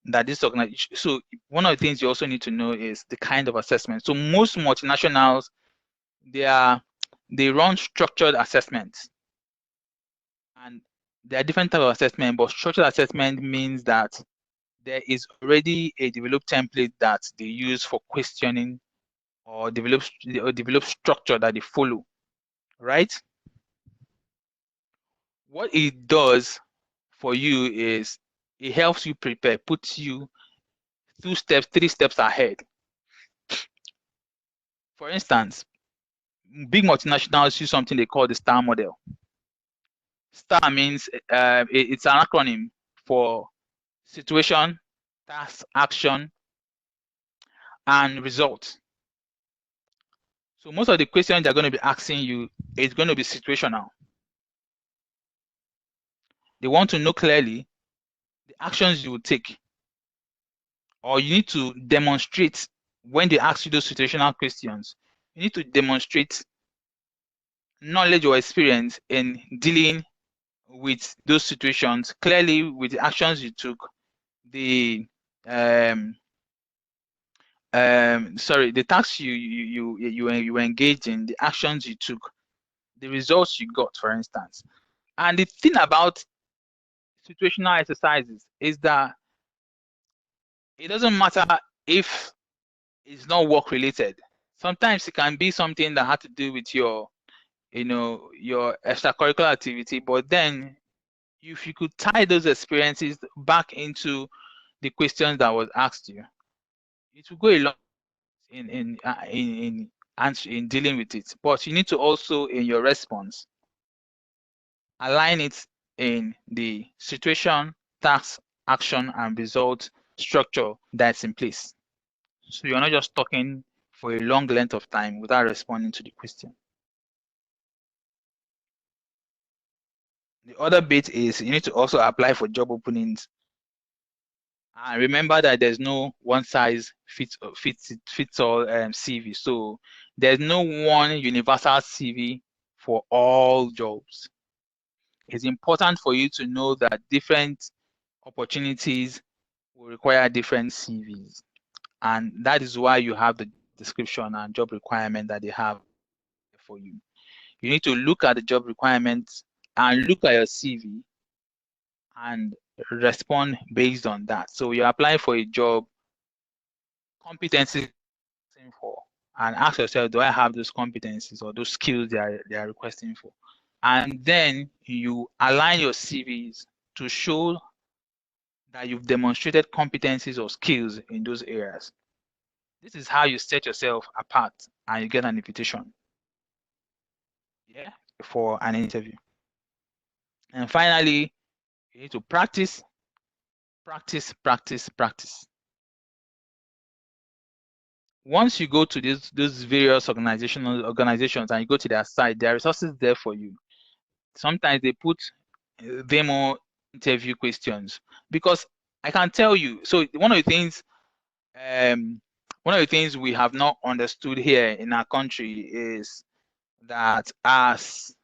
Speaker 2: that this organization. So one of the things you also need to know is the kind of assessment. So most multinationals, they run structured assessments, and there are different types of assessment. But structured assessment means that there is already a developed template that they use for questioning or develop structure that they follow, right? What it does for you is it helps you prepare, puts you 2 steps, 3 steps ahead. For instance, big multinationals use something they call the STAR model. STAR means it's an acronym for situation, task, action, and result. So most of the questions they're going to be asking you is going to be situational. They want to know clearly the actions you will take, or you need to demonstrate when they ask you those situational questions. You need to demonstrate knowledge or experience in dealing with those situations clearly with the actions you took, the the tasks you engaged in, the actions you took, the results you got, for instance. And the thing about situational exercises is that it doesn't matter if it's not work related. Sometimes it can be something that had to do with your extracurricular activity, but then if you could tie those experiences back into the questions that was asked you, it will go a long in dealing with it. But you need to also, in your response, align it in the situation, task, action, and result structure that's in place. So you're not just talking for a long length of time without responding to the question. The other bit is you need to also apply for job openings. And remember that there's no one size fits all CV. So there's no one universal CV for all jobs. It's important for you to know that different opportunities will require different CVs. And that is why you have the description and job requirement that they have for you. You need to look at the job requirements and look at your CV and respond based on that. So you're applying for a job, competencies for, and ask yourself, do I have those competencies or those skills they are requesting for? And then you align your CVs to show that you've demonstrated competencies or skills in those areas. This is how you set yourself apart and you get an invitation, yeah, for an interview. And finally, you need to practice Practice, practice, practice. Once you go to those various organizations and you go to their site, there are resources there for you. Sometimes they put demo interview questions, because I can tell you. So one of the things we have not understood here in our country is that as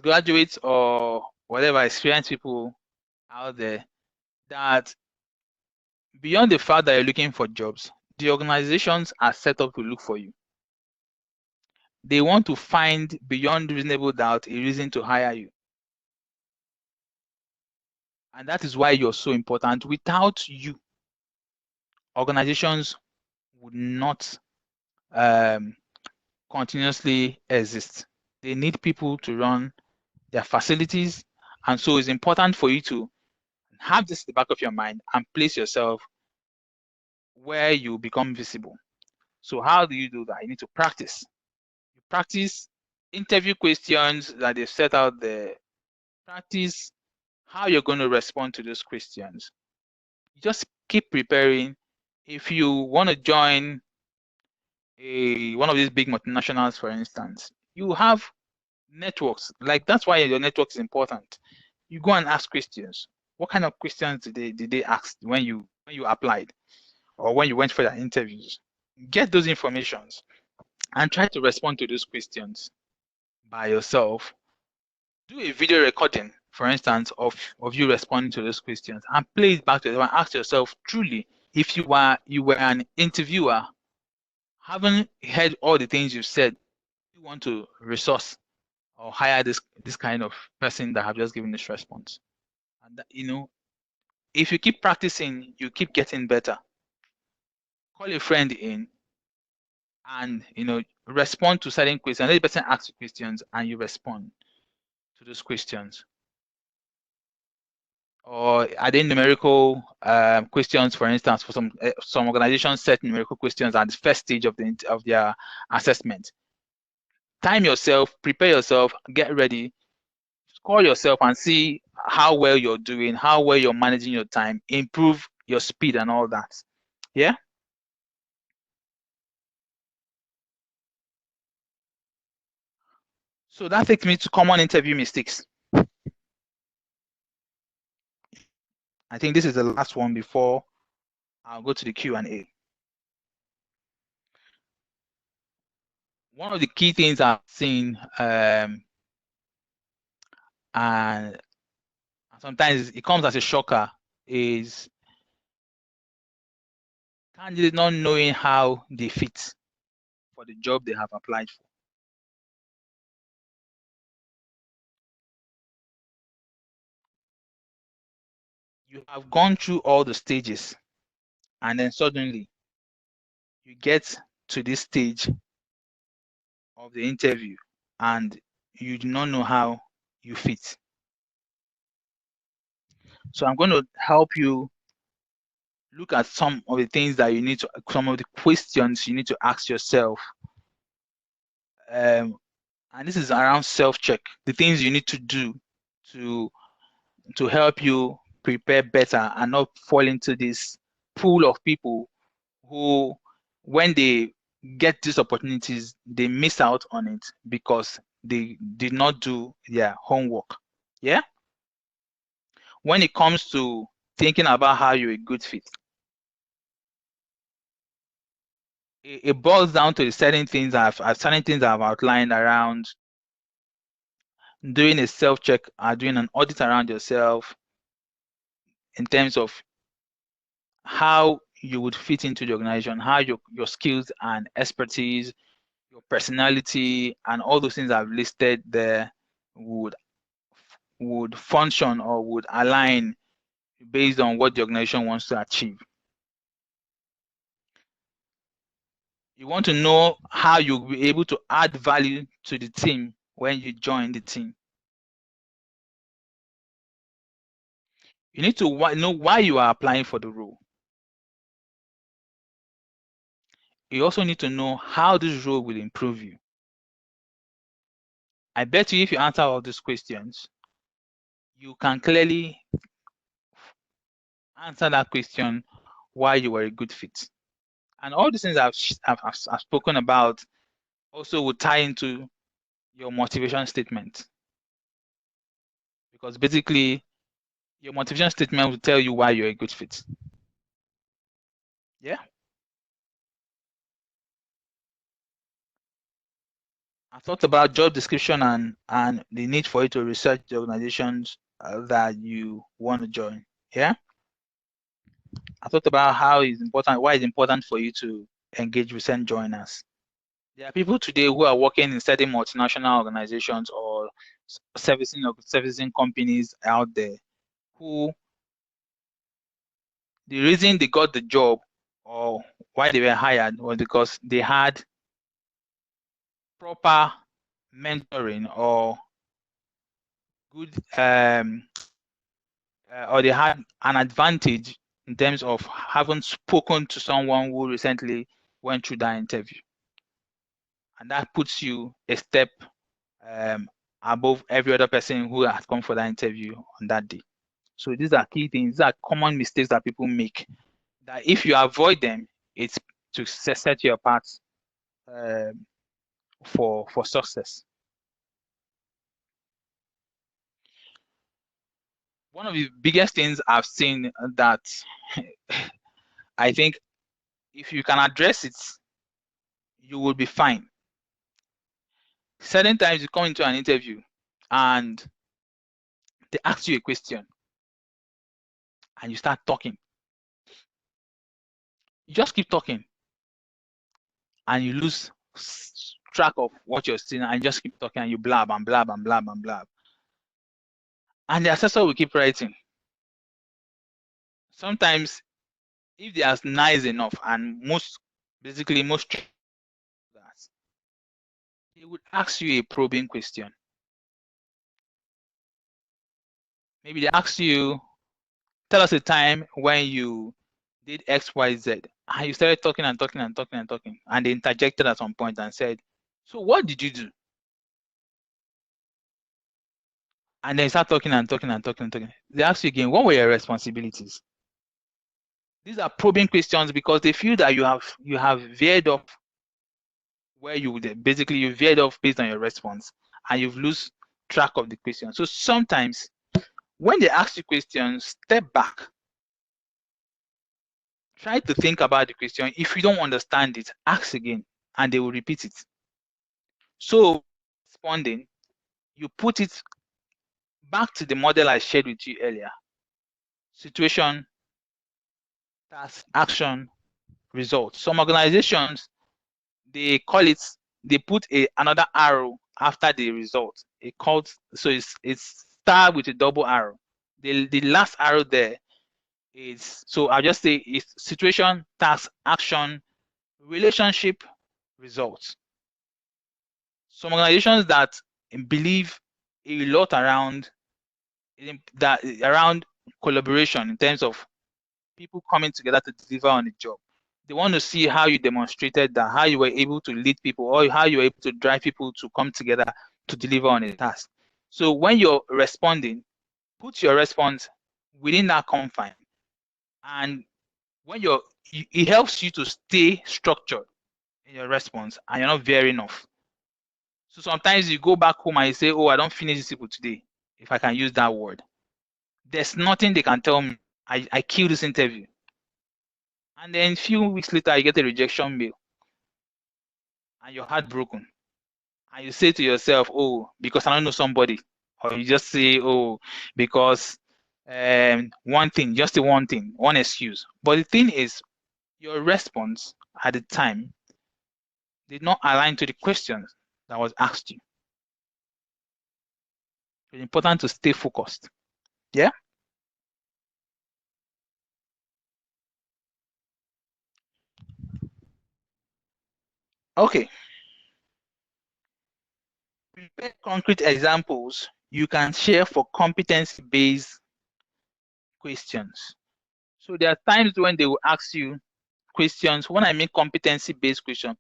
Speaker 2: graduates or whatever experienced people out there, that beyond the fact that you're looking for jobs, the organizations are set up to look for you. They want to find, beyond reasonable doubt, a reason to hire you. And that is why you're so important. Without you, organizations would not continuously exist. They need people to run their facilities. And so it's important for you to have this in the back of your mind and place yourself where you become visible. So how do you do that? You need to practice. You practice interview questions that they've set out there. Practice how you're going to respond to those questions. Just keep preparing. If you want to join one of these big multinationals, for instance, you have networks. Like, that's why your network is important. You go and ask questions. What kind of questions did they ask when you applied or when you went for their interviews? Get those informations and try to respond to those questions by yourself. Do a video recording, for instance, of you responding to those questions and play it back to them and ask yourself, truly, if you were an interviewer, having heard all the things you've said, you want to resource or hire this kind of person that have just given this response. And that, if you keep practicing, you keep getting better. Call a friend in and respond to certain questions. Let the person ask you questions and you respond to those questions. Or are there numerical questions, for instance, for some organizations set numerical questions at the first stage of their assessment. Time yourself, prepare yourself, get ready, score yourself and see how well you're doing, how well you're managing your time, improve your speed and all that. Yeah? So that takes me to common interview mistakes. I think this is the last one before I'll go to the Q&A. One of the key things I've seen, and sometimes it comes as a shocker, is candidates not knowing how they fit for the job they have applied for. You have gone through all the stages, and then suddenly you get to this stage of the interview and you do not know how you fit. So I'm going to help you look at some of the things that you need to, some of the questions you need to ask yourself. And this is around self-check, the things you need to do to help you prepare better and not fall into this pool of people who, when they get these opportunities, they miss out on it because they did not do their homework. Yeah? When it comes to thinking about how you're a good fit, it boils down to the certain things I've outlined around doing a self-check, doing an audit around yourself in terms of how you would fit into the organization, how your skills and expertise, your personality, and all those things I've listed there would function or would align based on what the organization wants to achieve. You want to know how you'll be able to add value to the team when you join the team. You need to know why you are applying for the role. You also need to know how this role will improve you. I bet you if you answer all these questions, you can clearly answer that question why you were a good fit. And all these things I've spoken about also will tie into your motivation statement. Because basically, your motivation statement will tell you why you're a good fit. Yeah. I thought about job description and the need for you to research the organizations that you want to join. Yeah. I thought about why it's important for you to engage recent joiners. There are people today who are working in certain multinational organizations or servicing companies out there who the reason they got the job or why they were hired was because they had proper mentoring or good or they had an advantage in terms of having spoken to someone who recently went through that interview, and that puts you a step above every other person who has come for that interview on that day. So these are key things. These are common mistakes that people make, that if you avoid them, it's to set you apart for success. One of the biggest things I've seen that I think if you can address it, you will be fine. Certain times you come into an interview and they ask you a question and you start talking. You just keep talking and you lose track of what you're saying and you just keep talking and you blab and blab and blab and blab. And the assessor will keep writing. Sometimes if they are nice enough, and most they would ask you a probing question. Maybe they ask you, tell us a time when you did X, Y, Z. And you started talking and talking and talking and talking. And they interjected at some point and said, so what did you do? And then you start talking and talking and talking and talking. They ask you again, what were your responsibilities? These are probing questions because they feel that you have veered off where you veered off based on your response and you've lost track of the question. So sometimes when they ask you questions, step back. Try to think about the question. If you don't understand it, ask again and they will repeat it. So responding, you put it back to the model I shared with you earlier. Situation, task, action, result. Some organizations, they put another arrow after the result. So it's star with a double arrow. The last arrow there is, so I'll just say it's situation, task, action, relationship, results. Some organizations that believe a lot around collaboration in terms of people coming together to deliver on a job. They want to see how you demonstrated that, how you were able to lead people or how you were able to drive people to come together to deliver on a task. So when you're responding, put your response within that confine. And when it helps you to stay structured in your response and you're not veering off. So sometimes you go back home and you say, oh, I don't finish this people today, if I can use that word. There's nothing they can tell me. I killed this interview. And then a few weeks later, you get a rejection mail and you're heartbroken. And you say to yourself, oh, because I don't know somebody. Or you just say, oh, because one thing, just the one thing, one excuse. But the thing is, your response at the time did not align to the questions that was asked you. It's important to stay focused. Yeah? Okay. Prepare concrete examples you can share for competency-based questions. So there are times when they will ask you questions. When I mean competency-based questions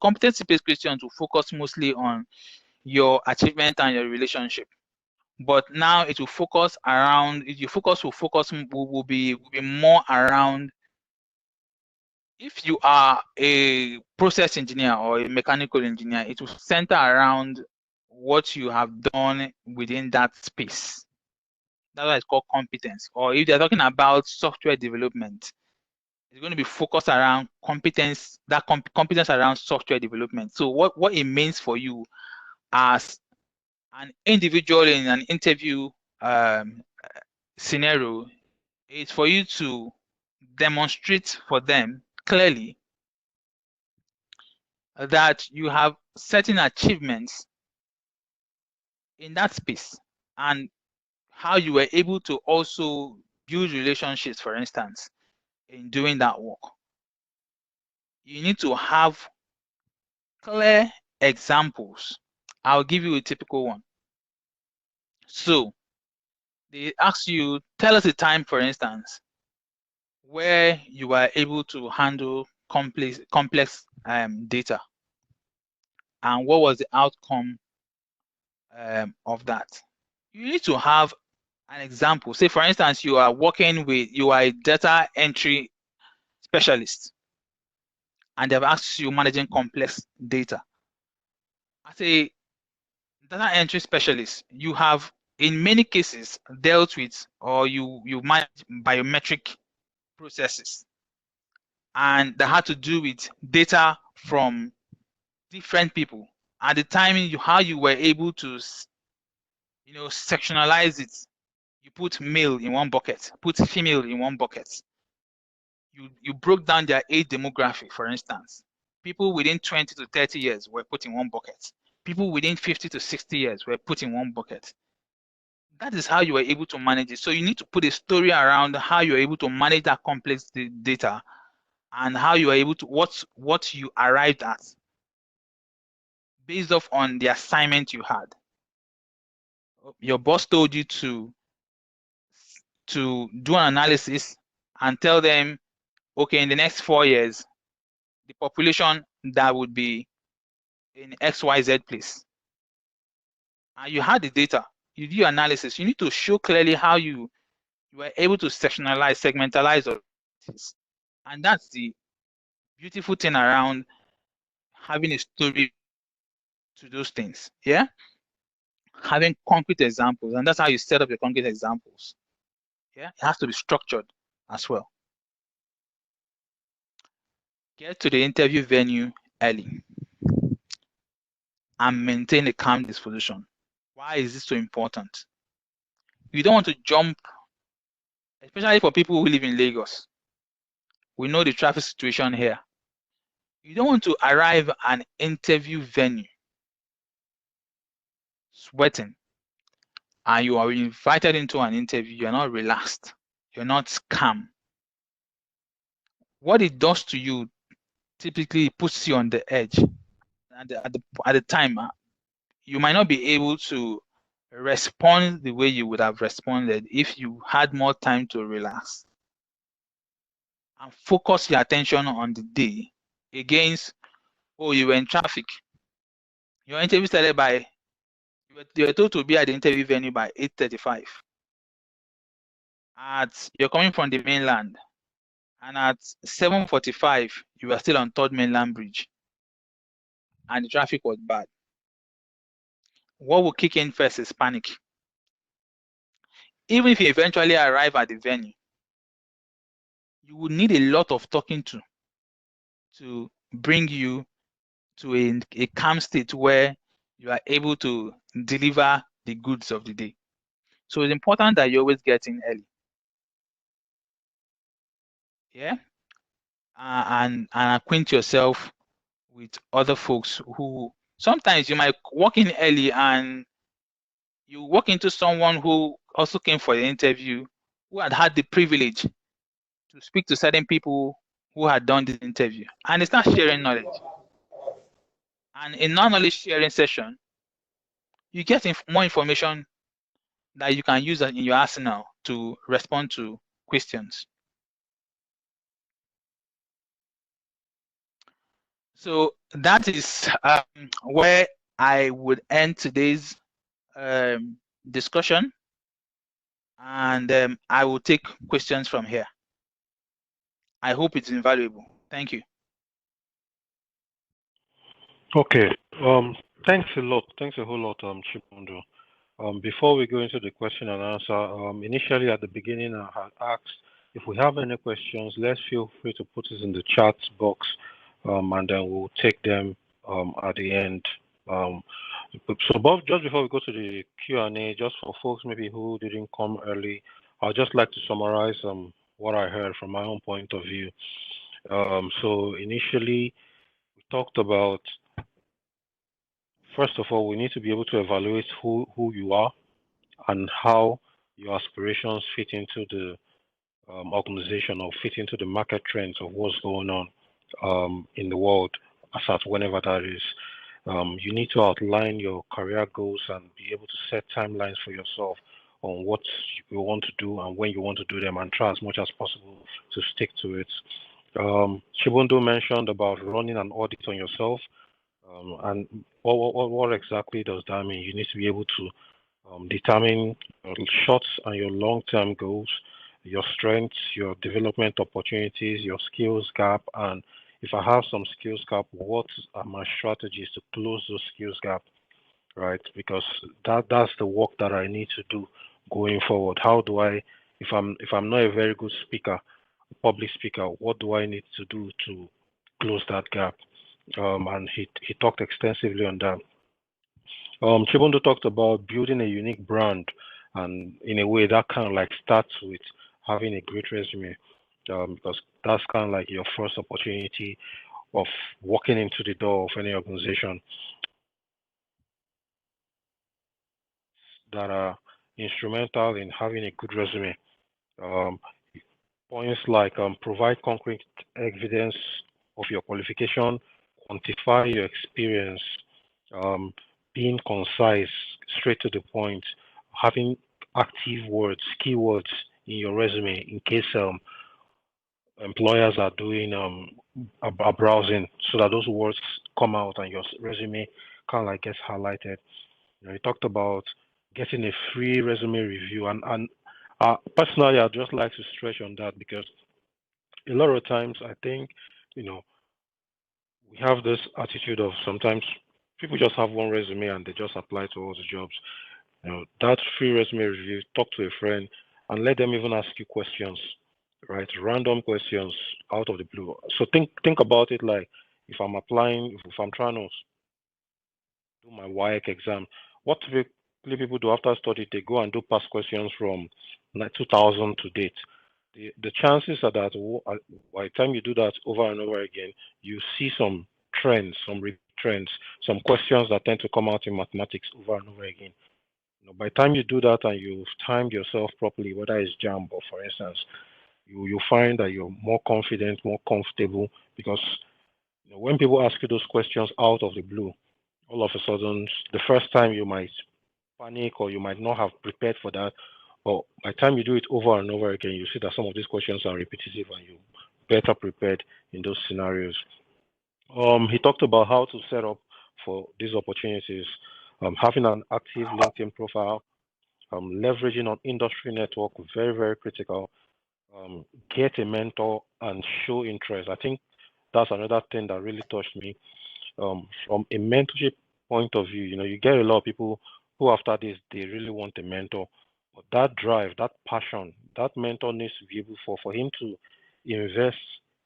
Speaker 2: will focus mostly on your achievement and your relationship. but now it will focus around. Your focus will be more around. If you are a process engineer or a mechanical engineer, it will center around what you have done within that space. That's why it's called competence. Or if they're talking about software development, it's going to be focused around competence, that competence around software development. So what it means for you as an individual in an interview scenario is for you to demonstrate for them clearly that you have certain achievements in that space and how you were able to also build relationships, for instance, in doing that work. You need to have clear examples. I'll give you a typical one. So they ask you, tell us a time, for instance, where you are able to handle complex data, and what was the outcome of that. You need to have an example. Say, for instance, you are a data entry specialist, and they've asked you managing complex data. As a data entry specialist, you have in many cases dealt with, or you manage biometric processes, and that had to do with data from different people. At the time, how you were able to sectionalize it. You put male in one bucket, put female in one bucket. You broke down their age demographic, for instance. People within 20 to 30 years were put in one bucket. People within 50 to 60 years were put in one bucket. That is how you were able to manage it. So you need to put a story around how you're able to manage that complex data and how you are able to, what you arrived at based off on the assignment you had. Your boss told you to do an analysis and tell them, okay, in the next 4 years, the population that would be in XYZ place. And you had the data, you do your analysis, you need to show clearly how you were able to sectionalize, segmentalize all this. And that's the beautiful thing around having a story to those things. Yeah. Having concrete examples, and that's how you set up your concrete examples. Yeah, it has to be structured as well. Get to the interview venue early and maintain a calm disposition. Why is this so important? You don't want to jump, especially for people who live in Lagos. We know the traffic situation here. You don't want to arrive at an interview venue sweating, and you are invited into an interview, you're not relaxed, you're not calm. What it does to you, typically it puts you on the edge. At the time, you might not be able to respond the way you would have responded if you had more time to relax and focus your attention on the day against, oh, you were in traffic. Your interview started by, you were told to be at the interview venue by 8:35. You're coming from the mainland, and at 7:45, you were still on Third Mainland Bridge, and the traffic was bad. What will kick in first is panic. Even if you eventually arrive at the venue, you would need a lot of talking to bring you to a calm state where you are able to deliver the goods of the day. So it's important that you always get in early. Yeah, and acquaint yourself with other folks who sometimes you might walk in early and you walk into someone who also came for the interview, who had the privilege to speak to certain people who had done the interview, and they start sharing knowledge. And in non-knowledge sharing session, you get more information that you can use in your arsenal to respond to questions. So that is where I would end today's discussion, and I will take questions from here. I hope it's invaluable. Thank you.
Speaker 1: Okay. Thanks a lot. Thanks a whole lot, Chibundu. Before we go into the question and answer, initially at the beginning, I had asked if we have any questions, let's feel free to put it in the chat box, and then we'll take them at the end. So, Bob, just before we go to the Q&A, just for folks maybe who didn't come early, I'd just like to summarize what I heard from my own point of view. So initially, we talked about, first of all, we need to be able to evaluate who you are and how your aspirations fit into the organization or fit into the market trends of what's going on in the world, as at whenever that is. You need to outline your career goals and be able to set timelines for yourself on what you want to do and when you want to do them, and try as much as possible to stick to it. Chibundu mentioned about running an audit on yourself. And what exactly does that mean? You need to be able to determine your short and your long-term goals, your strengths, your development opportunities, your skills gap, and if I have some skills gap, what are my strategies to close those skills gap, right? Because that's the work that I need to do going forward. How do I, if I'm not a very good speaker, public speaker, what do I need to do to close that gap? And he talked extensively on that. Chibundu talked about building a unique brand, and in a way that kind of like starts with having a great resume, because that's kind of like your first opportunity of walking into the door of any organization that are instrumental in having a good resume. Points like provide concrete evidence of your qualification, quantify your experience, being concise, straight to the point, having active words, keywords in your resume in case employers are doing a browsing, so that those words come out and your resume kind of like gets highlighted. You talked about getting a free resume review, and personally, I'd just like to stretch on that, because a lot of times I think, we have this attitude of sometimes people just have one resume and they just apply to all the jobs. That free resume review, talk to a friend and let them even ask you questions, right? Random questions out of the blue. So think about it like, if I'm applying, if I'm trying to do my WIAC exam, what typically people do after study, they go and do past questions from like 2000 to date. The chances are that by the time you do that over and over again, you see some trends, some trends, some questions that tend to come out in mathematics over and over again. By the time you do that and you've timed yourself properly, whether it's JAMB or, for instance, you find that you're more confident, more comfortable, because when people ask you those questions out of the blue, all of a sudden, the first time you might panic or you might not have prepared for that. But by the time you do it over and over again, you see that some of these questions are repetitive and you're better prepared in those scenarios. He talked about how to set up for these opportunities, having an active LinkedIn profile, leveraging on industry network, very, very critical. Get a mentor and show interest. I think that's another thing that really touched me. From a mentorship point of view, you get a lot of people who after this, they really want a mentor. But that drive, that passion, that mentor needs to be able for him to invest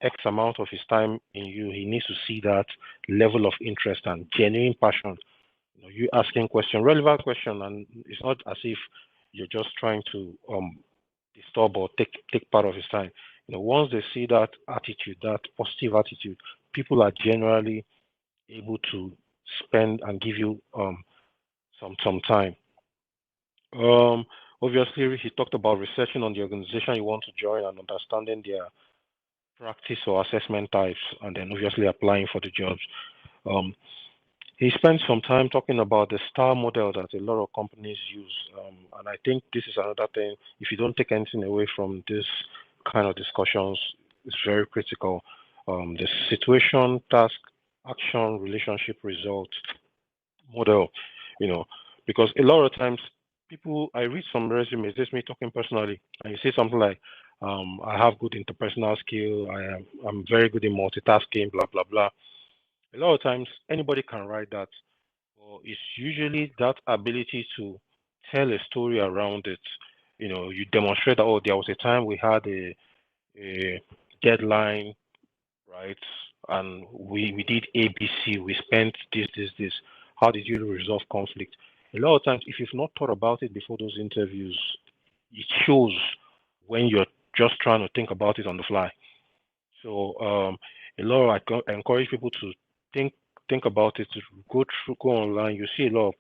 Speaker 1: X amount of his time in you. He needs to see that level of interest and genuine passion. You asking question, relevant question, and it's not as if you're just trying to disturb or take part of his time. Once they see that attitude, that positive attitude, people are generally able to spend and give you some time. Obviously, he talked about researching on the organization you want to join and understanding their practice or assessment types, and then obviously applying for the jobs. He spent some time talking about the STAR model that a lot of companies use, and I think this is another thing. If you don't take anything away from this kind of discussions, it's very critical. The situation, task, action, relationship, result model, because a lot of times people, I read some resumes, this is me talking personally, and you say something like, I have good interpersonal skill, I'm very good in multitasking, blah blah blah. A lot of times anybody can write that, or it's usually that ability to tell a story around it. You demonstrate that, oh, there was a time we had a deadline, right? And we did ABC, we spent this. How did you resolve conflict? A lot of times, if you've not thought about it before those interviews, it shows when you're just trying to think about it on the fly. So a lot of I encourage people to think about it, to go online. You see a lot of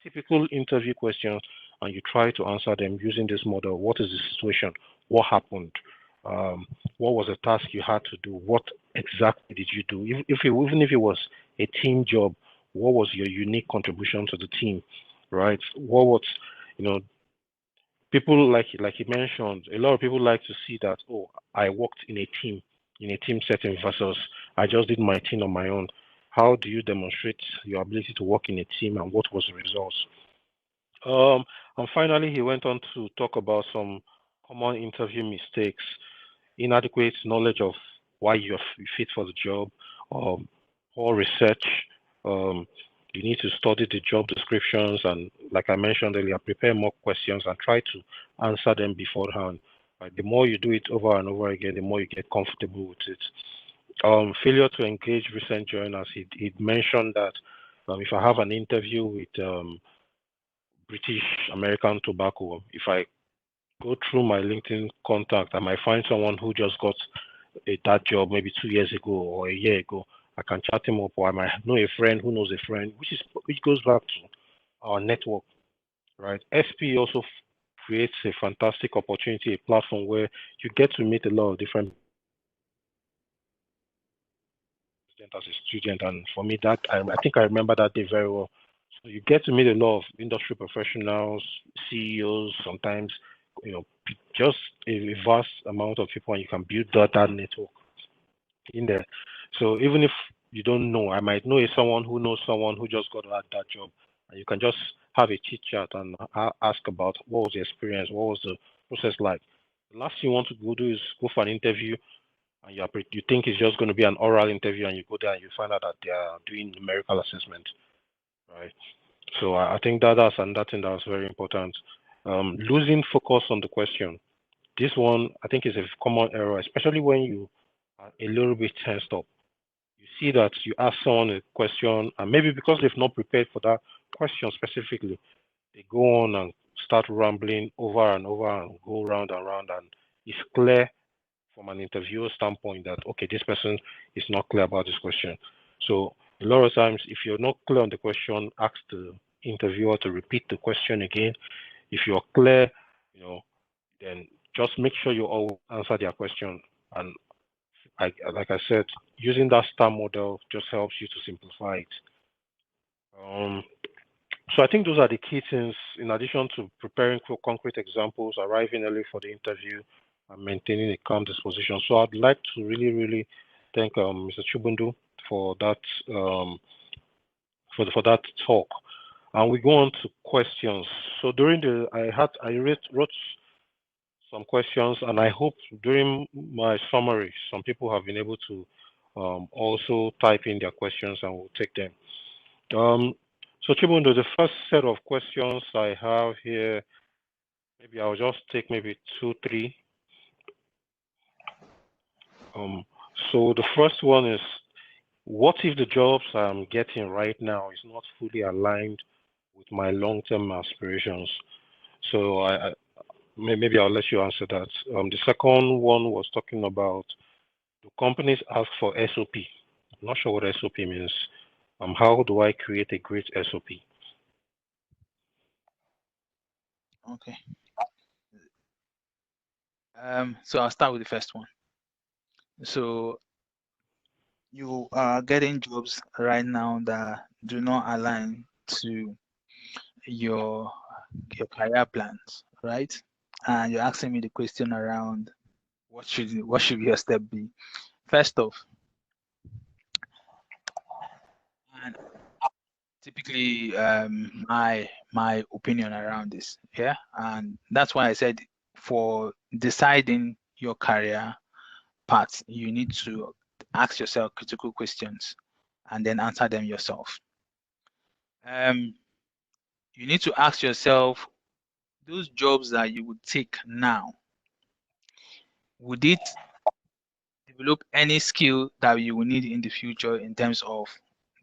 Speaker 1: typical interview questions, and you try to answer them using this model. What is the situation? What happened? What was the task you had to do? What exactly did you do? Even if it was a team job, what was your unique contribution to the team, right? What was, you know, people like you mentioned, a lot of people like to see that, oh, I worked in a team setting versus I just did my thing on my own. How do you demonstrate your ability to work in a team, and what was the results? And finally, he went on to talk about some common interview mistakes: inadequate knowledge of why you're fit for the job, poor research. Um, you need to study the job descriptions, and like I mentioned earlier, prepare more questions and try to answer them beforehand. Right? The more you do it over and over again, the more you get comfortable with it. Failure to engage recent joiners. He mentioned that if I have an interview with British American Tobacco, if I go through my LinkedIn contact, I might find someone who just got that job maybe 2 years ago or a year ago. I can chat him up, or I might know a friend who knows a friend, which goes back to our network, right? SP also creates a fantastic opportunity, a platform where you get to meet a lot of different as a student, and for me, that I think I remember that day very well. So you get to meet a lot of industry professionals, CEOs, sometimes, just a vast amount of people, and you can build that network in there. So even if you don't know, I might know someone who knows someone who just got that job, and you can just have a chit chat and ask about what was the experience, what was the process like. The last thing you want to go do is go for an interview, and you think it's just going to be an oral interview, and you go there and you find out that they are doing numerical assessment, right? So I think that's another thing that was very important. Losing focus on the question. This one I think is a common error, especially when you are a little bit tensed up. You see that you ask someone a question, and maybe because they've not prepared for that question specifically, they go on and start rambling over and over and go round and round, and it's clear from an interviewer standpoint that, okay, this person is not clear about this question. So a lot of times, if you're not clear on the question, ask the interviewer to repeat the question again. If you're clear, then just make sure you all answer their question. And like I said, using that STAR model just helps you to simplify it. So I think those are the key things, in addition to preparing for concrete examples, arriving early for the interview, and maintaining a calm disposition. So I'd like to really, really thank Mr. Chibundu for that for that talk. And we go on to questions. So I wrote some questions, and I hope during my summary, some people have been able to also type in their questions, and we'll take them. So Chibundu, the first set of questions I have here, maybe I'll just take maybe 2, 3. So the first one is, what if the jobs I'm getting right now is not fully aligned with my long-term aspirations? So maybe I'll let you answer that. The second one was talking about, do companies ask for SOP? I'm not sure what SOP means. How do I create a great SOP?
Speaker 2: Okay. So I'll start with the first one. So you are getting jobs right now that do not align to your career plans, right? And you're asking me the question around what should your step be? First off, and typically my my opinion around this. Yeah, and that's why I said for deciding your career path, you need to ask yourself critical questions and then answer them yourself. You need to ask yourself, those jobs that you would take now, would it develop any skill that you will need in the future in terms of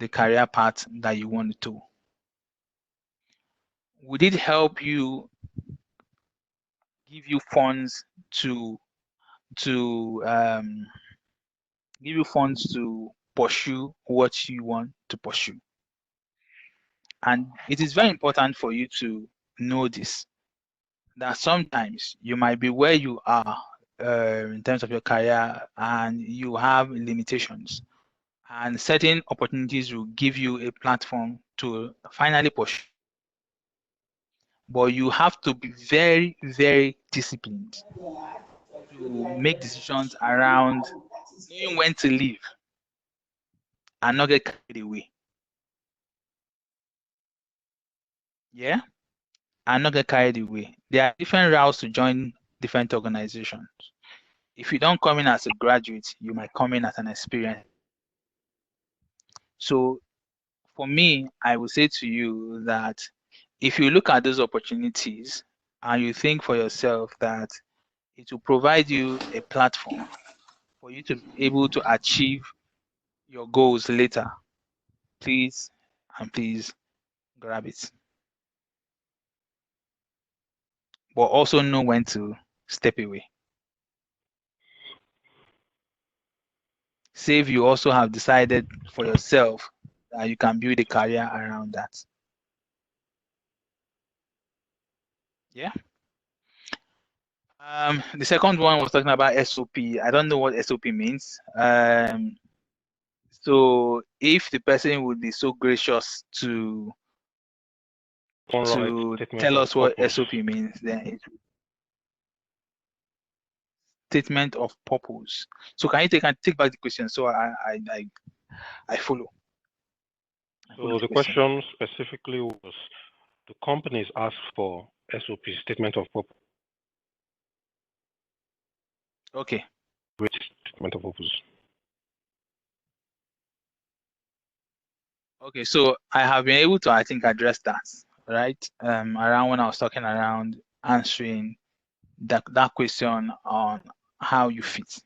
Speaker 2: the career path that you want to? Would it help you, give you funds to give you funds to pursue what you want to pursue? And it is very important for you to know this, that sometimes you might be where you are in terms of your career and you have limitations, and certain opportunities will give you a platform to finally push. But you have to be very, very disciplined to make decisions around knowing when to leave and not get carried away. Yeah, and not get carried away. There are different routes to join different organizations. If you don't come in as a graduate, you might come in as an experienced. So for me, I would say to you that if you look at those opportunities and you think for yourself that it will provide you a platform for you to be able to achieve your goals later, please and please grab it. But also know when to step away. Say if you also have decided for yourself that you can build a career around that. Yeah. The second one was talking about SOP. I don't know what SOP means. So if the person would be so gracious to tell us what SOP means, then it's statement of purpose. So can you take back the question so I follow?
Speaker 1: So the question specifically was, the companies ask for SOP, statement of purpose.
Speaker 2: Okay.
Speaker 1: Great statement of purpose.
Speaker 2: Okay, so I have been able to, I think, address that, right? Around when I was talking around answering that question on how you fit.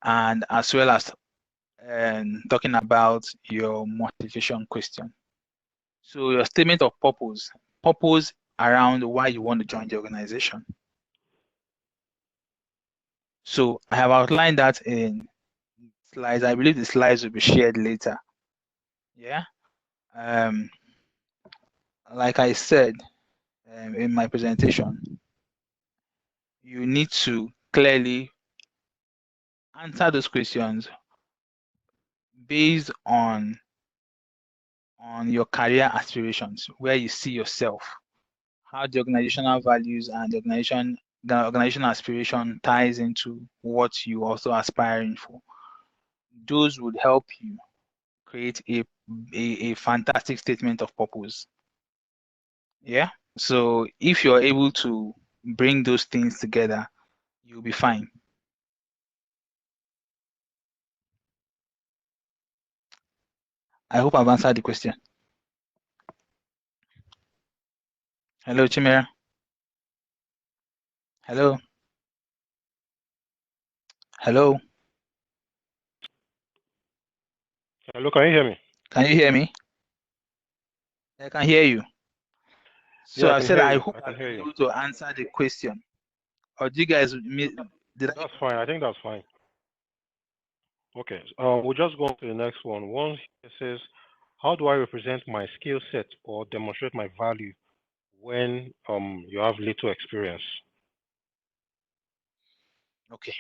Speaker 2: And as well as talking about your motivation question. So your statement of purpose around why you want to join the organization. So I have outlined that in slides. I believe the slides will be shared later. Yeah. Like I said in my presentation, you need to clearly answer those questions based on your career aspirations, where you see yourself, how the organizational values and the organizational aspiration ties into what you also aspiring for. Those would help you create a fantastic statement of purpose. Yeah. So if you're able to bring those things together, you'll be fine. I hope I've answered the question. Hello, Chimera. Hello. Hello.
Speaker 1: Hello, can you hear me?
Speaker 2: Can you hear me? I can hear you. So
Speaker 1: Yeah,
Speaker 2: I said I hope
Speaker 1: I
Speaker 2: I've
Speaker 1: can hear
Speaker 2: been
Speaker 1: you.
Speaker 2: able to answer the question. Or do you guys
Speaker 1: That's fine. I think that's fine. Okay. We'll just go on to the next one. One says, how do I represent my skill set or demonstrate my value when you have little experience?
Speaker 2: Okay.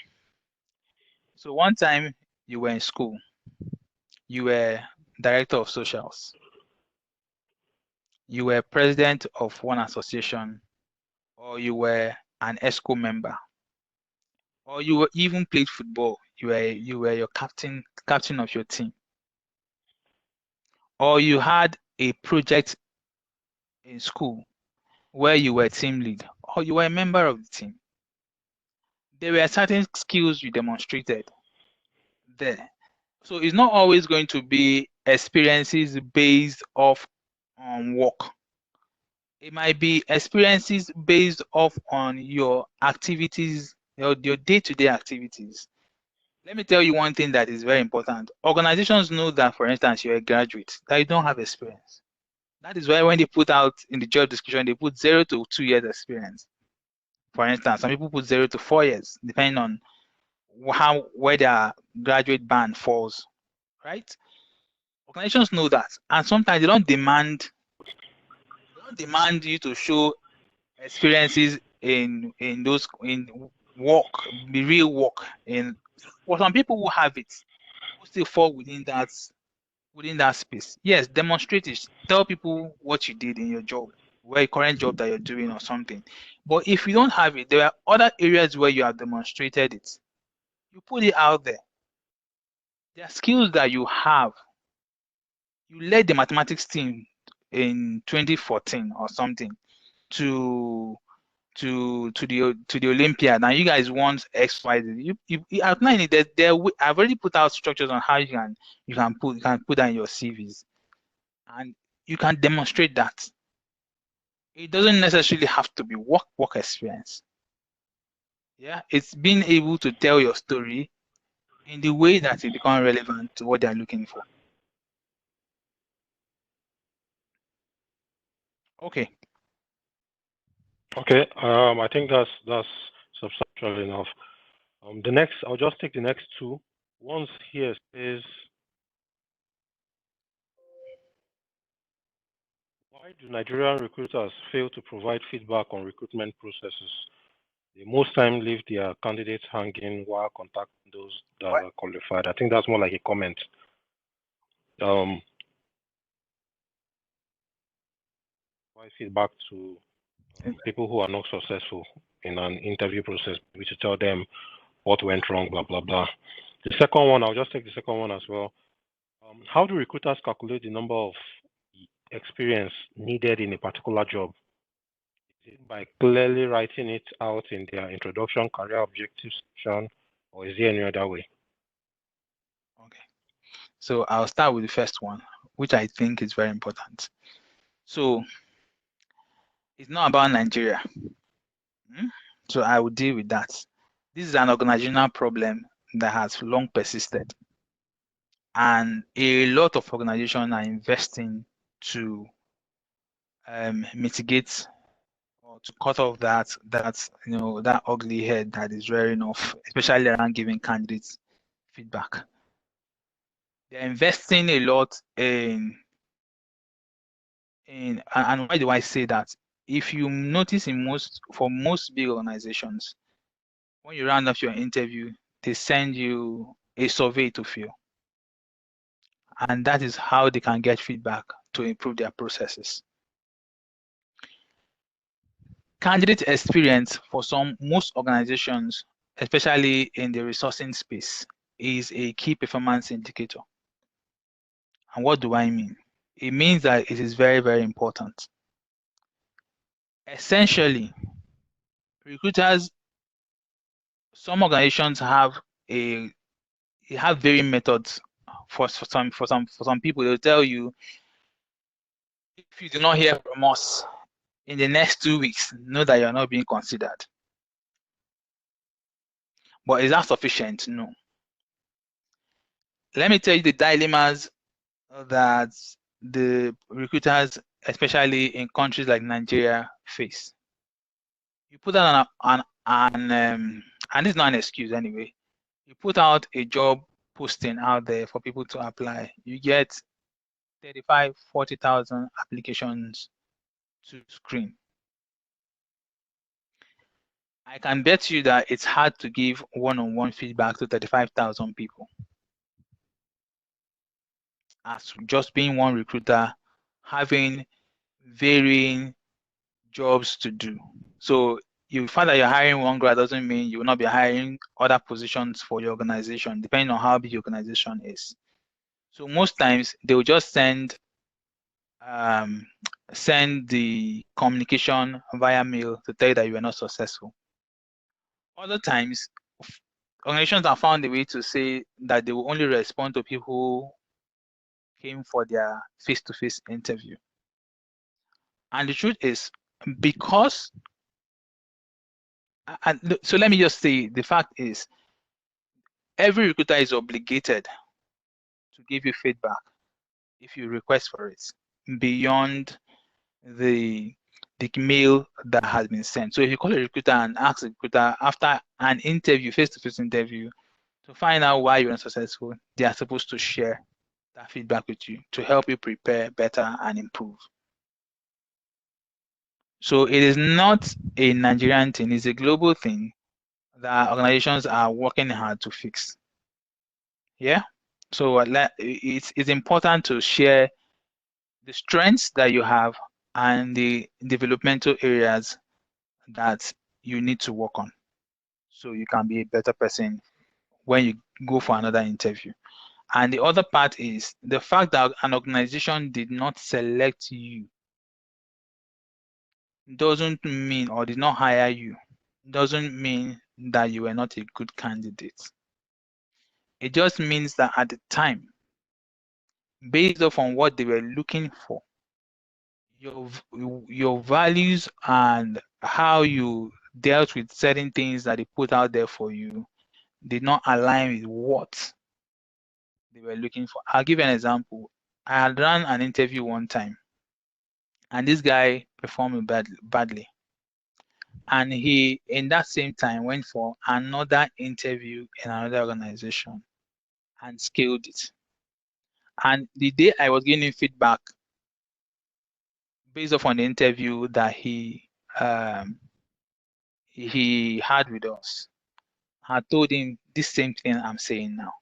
Speaker 2: So one time you were in school, you were director of socials, you were president of one association, or you were an ESCO member, or you were even played football. You were your captain of your team, or you had a project in school where you were team lead or you were a member of the team, there were certain skills you demonstrated there. So it's not always going to be experiences based off on work. It might be experiences based off on your activities, your day-to-day activities. Let me tell you one thing that is very important. Organizations know that, for instance, you're a graduate, that you don't have experience. That is why when they put out in the job description, they put 0 to 2 years experience. For instance, some people put 0 to 4 years, depending on where their graduate band falls, right? Organizations know that, and sometimes they don't demand you to show experiences in work, the real work. In for some people who have it, who still fall within that space. Yes, demonstrate it. Tell people what you did in your job, your current job that you're doing or something. But if you don't have it, there are other areas where you have demonstrated it. You put it out there. There are skills that you have. You led the mathematics team in 2014 or something to the Olympiad. Now you guys want X, Y, Z. You outline it. I've already put out structures on how you can put that in your CVs, and you can demonstrate that. It doesn't necessarily have to be work experience. Yeah, it's being able to tell your story in the way that it becomes relevant to what they're looking for. Okay.
Speaker 1: Okay. I think that's substantial enough. The next, I'll just take the next two. One's here says, why do Nigerian recruiters fail to provide feedback on recruitment processes? They most time leave their candidates hanging while contacting those that are qualified. I think that's more like a comment. Why feedback to people who are not successful in an interview process, we should tell them what went wrong, blah, blah, blah. The second one, I'll just take the second one as well. How do recruiters calculate the number of experience needed in a particular job? Is it by clearly writing it out in their introduction, career objectives section, or is there any other way?
Speaker 2: Okay. So I'll start with the first one, which I think is very important. So it's not about Nigeria. So I will deal with that. This is an organizational problem that has long persisted. And a lot of organizations are investing to mitigate or to cut off that ugly head that is rearing off, especially around giving candidates feedback. They're investing a lot in and why do I say that? If you notice for most big organizations, when you round up your interview, they send you a survey to fill. And that is how they can get feedback to improve their processes. Candidate experience for most organizations, especially in the resourcing space, is a key performance indicator. And what do I mean? It means that it is very, very important. Essentially, recruiters, some organizations have varying methods. For some people, they'll tell you, if you do not hear from us in the next 2 weeks, know that you're not being considered. But is that sufficient? No. Let me tell you the dilemmas that the recruiters, especially in countries like Nigeria, face. You put out and this is not an excuse anyway. You put out a job posting out there for people to apply. You get 35, 40,000 applications to screen. I can bet you that it's hard to give one-on-one feedback to 35,000 people. As just being one recruiter, having varying jobs to do. So you find that you're hiring one grad doesn't mean you will not be hiring other positions for your organization, depending on how big your organization is. So most times they will just send send the communication via mail to tell you that you were not successful. Other times, organizations have found a way to say that they will only respond to people who came for their face-to-face interview. And the truth is, because, so let me just say, the fact is, every recruiter is obligated to give you feedback if you request for it, beyond the mail that has been sent. So if you call a recruiter and ask a recruiter after an interview, face-to-face interview, to find out why you're unsuccessful, they are supposed to share that feedback with you to help you prepare better and improve. So it is not a Nigerian thing, it's a global thing that organizations are working hard to fix. Yeah. So it's important to share the strengths that you have and the developmental areas that you need to work on, so you can be a better person when you go for another interview. And the other part is the fact that an organization did not select you doesn't mean, or did not hire you, doesn't mean that you were not a good candidate. It just means that at the time, based off on what they were looking for, your values and how you dealt with certain things that they put out there for you did not align with what they were looking for. I'll give you an example. I had run an interview one time, and this guy performed badly. And he, in that same time, went for another interview in another organization and scaled it. And the day I was getting feedback based off on the interview that he had with us, I told him this same thing I'm saying now.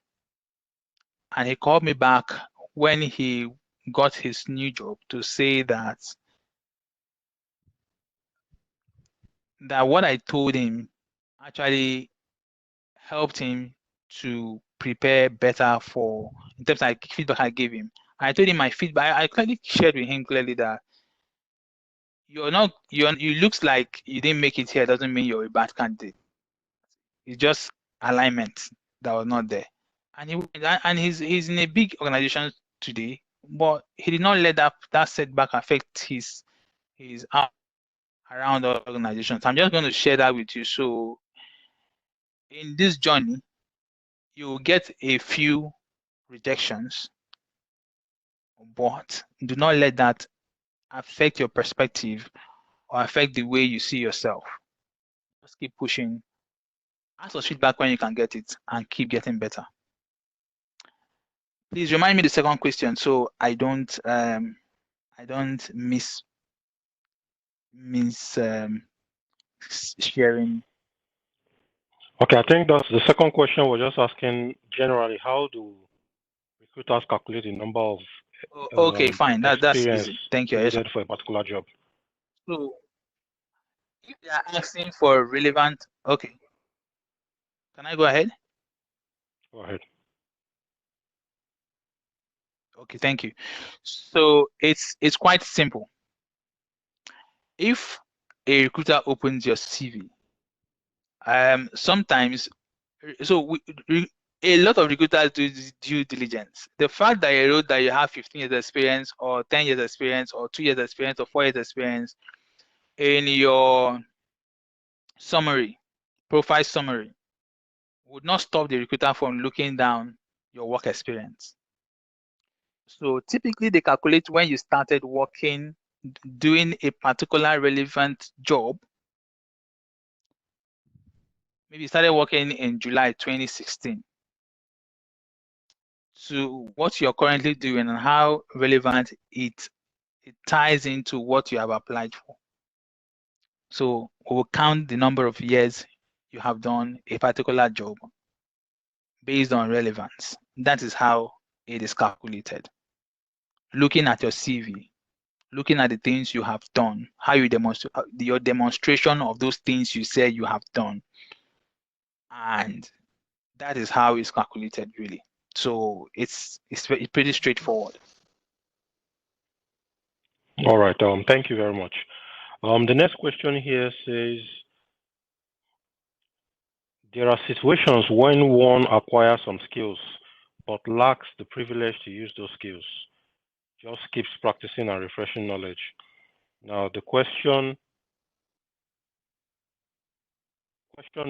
Speaker 2: And he called me back when he got his new job to say that what I told him actually helped him to prepare better for, in terms of feedback I gave him. I told him my feedback. I clearly shared with him clearly that you looks like you didn't make it here doesn't mean you're a bad candidate. It's just alignment that was not there. And he's in a big organization today, but he did not let that setback affect his around organizations. I'm just going to share that with you. So in this journey, you will get a few rejections, but do not let that affect your perspective or affect the way you see yourself. Just keep pushing. Ask for feedback when you can get it and keep getting better. Please remind me the second question so I don't miss sharing.
Speaker 1: Okay, I think that's the second question. Was just asking generally, how do recruiters calculate the number of
Speaker 2: okay, fine. That's
Speaker 1: experience
Speaker 2: easy. Thank you.
Speaker 1: needed for a particular job?
Speaker 2: So if they are asking for relevant, okay. Can I go ahead?
Speaker 1: Go ahead.
Speaker 2: Okay, thank you. So it's quite simple. If a recruiter opens your CV, sometimes, so a lot of recruiters do due diligence. The fact that you wrote that you have 15 years experience or 10 years experience or 2 years experience or 4 years experience in your summary, profile summary, would not stop the recruiter from looking down your work experience. So typically they calculate when you started working, doing a particular relevant job. Maybe you started working in July 2016 to what you're currently doing and how relevant it ties into what you have applied for. So we'll count the number of years you have done a particular job based on relevance. That is how it is calculated. Looking at your CV, looking at the things you have done, how you demonstrate your demonstration of those things you said you have done. And that is how it's calculated really. So it's pretty straightforward.
Speaker 1: All right. Thank you very much. The next question here says there are situations when one acquires some skills but lacks the privilege to use those skills. Just keeps practicing and refreshing knowledge. Now, the question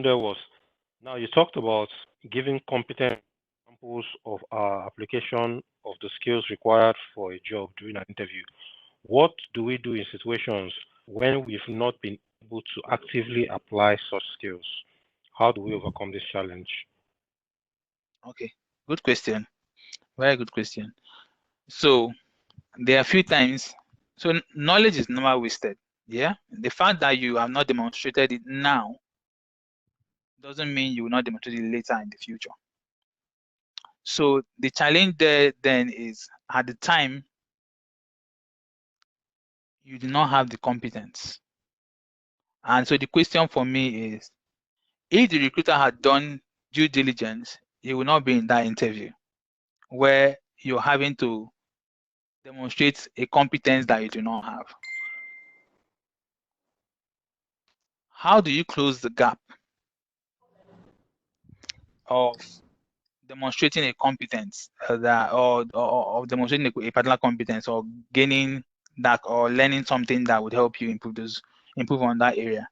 Speaker 1: there was, now you talked about giving competent examples of our application of the skills required for a job during an interview. What do we do in situations when we've not been able to actively apply such skills? How do we overcome this challenge?
Speaker 2: Okay, good question. Very good question. So there are a few times. So knowledge is never wasted. Yeah. The fact that you have not demonstrated it now doesn't mean you will not demonstrate it later in the future. So the challenge there then is at the time you do not have the competence. And so the question for me is, if the recruiter had done due diligence, he will not be in that interview where you're having to demonstrate a competence that you do not have. How do you close the gap of demonstrating a competence or demonstrating a particular competence or gaining that or learning something that would help you improve on that area?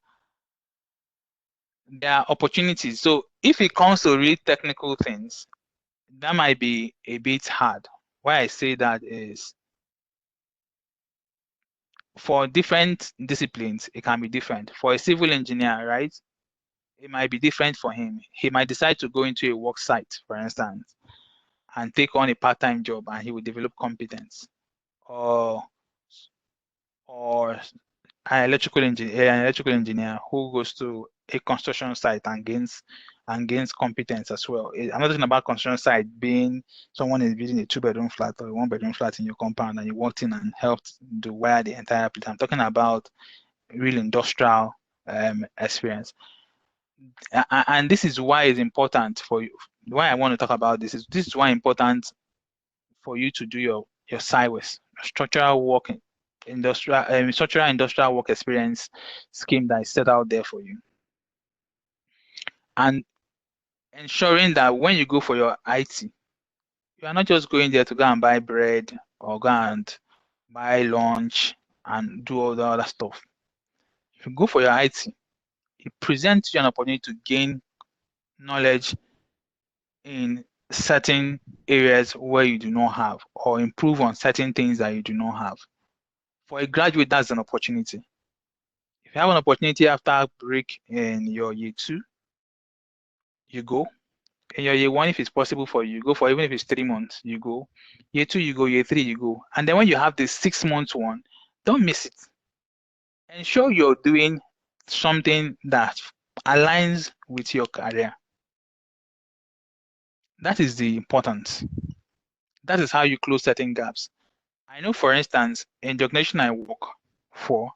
Speaker 2: There are opportunities. So if it comes to real technical things, that might be a bit hard. Why I say that is for different disciplines, it can be different. For a civil engineer, right? It might be different for him. He might decide to go into a work site, for instance, and take on a part-time job, and he will develop competence. Or an electrical engineer who goes to a construction site and gains competence as well. I'm not talking about construction site being someone is building a 2-bedroom flat or a 1-bedroom flat in your compound and you walked in and helped to wire the entire place. I'm talking about real industrial experience. And this is why it's important for you. Why I want to talk about this is why important for you to do your SIWES, structural work industrial work experience scheme that is set out there for you. And ensuring that when you go for your IT, you are not just going there to go and buy bread or go and buy lunch and do all the other stuff. If you go for your IT, it presents you an opportunity to gain knowledge in certain areas where you do not have or improve on certain things that you do not have. For a graduate, that's an opportunity. If you have an opportunity after break in your year 2, you go. In your year 1, if it's possible for you, go for even if it's 3 months, you go. Year 2, you go. Year 3, you go. And then when you have the 6-month one, don't miss it. Ensure you're doing something that aligns with your career. That is the importance. That is how you close certain gaps. I know, for instance, in the organization I work for,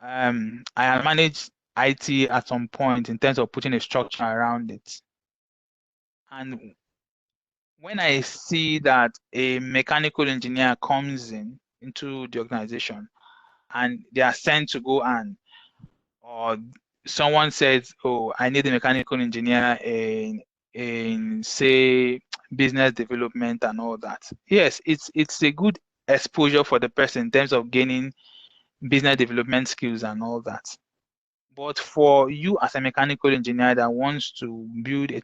Speaker 2: I had managed IT at some point in terms of putting a structure around it. And when I see that a mechanical engineer comes into the organization and they are sent to go or someone says, oh, I need a mechanical engineer in say business development and all that. Yes, it's a good exposure for the person in terms of gaining business development skills and all that. But for you as a mechanical engineer that wants to build a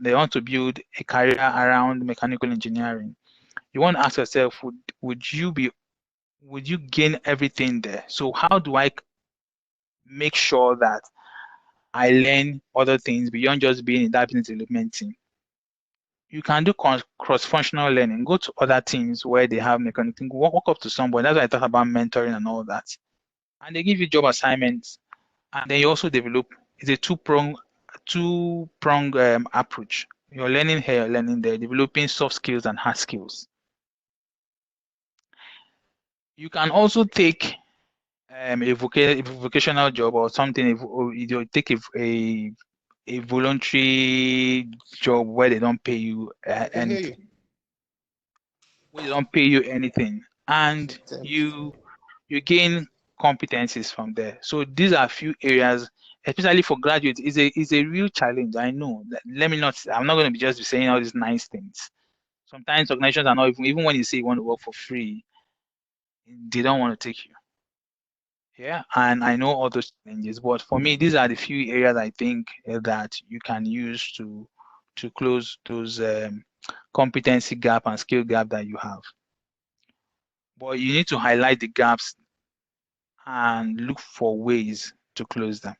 Speaker 2: they want to build a career around mechanical engineering, you want to ask yourself, would you gain everything there? So how do I make sure that I learn other things beyond just being in that business development team? You can do cross-functional learning. Go to other teams where they have mechanical, walk up to somebody. That's why I talk about mentoring and all that. And they give you job assignments. And then you also develop, it's a two-prong approach. You're learning here, you're learning there, developing soft skills and hard skills. You can also take a vocational job or something, or you take a voluntary job where they don't pay you anything. Where they don't pay you anything. and you gain competencies from there. So these are a few areas, especially for graduates, is a real challenge. I know that. I'm not going to be just saying all these nice things. Sometimes organizations are not even when you say you want to work for free, they don't want to take you. Yeah, and I know all those challenges, but for me, these are the few areas I think that you can use to close those competency gap and skill gap that you have. But you need to highlight the gaps and look for ways to close them.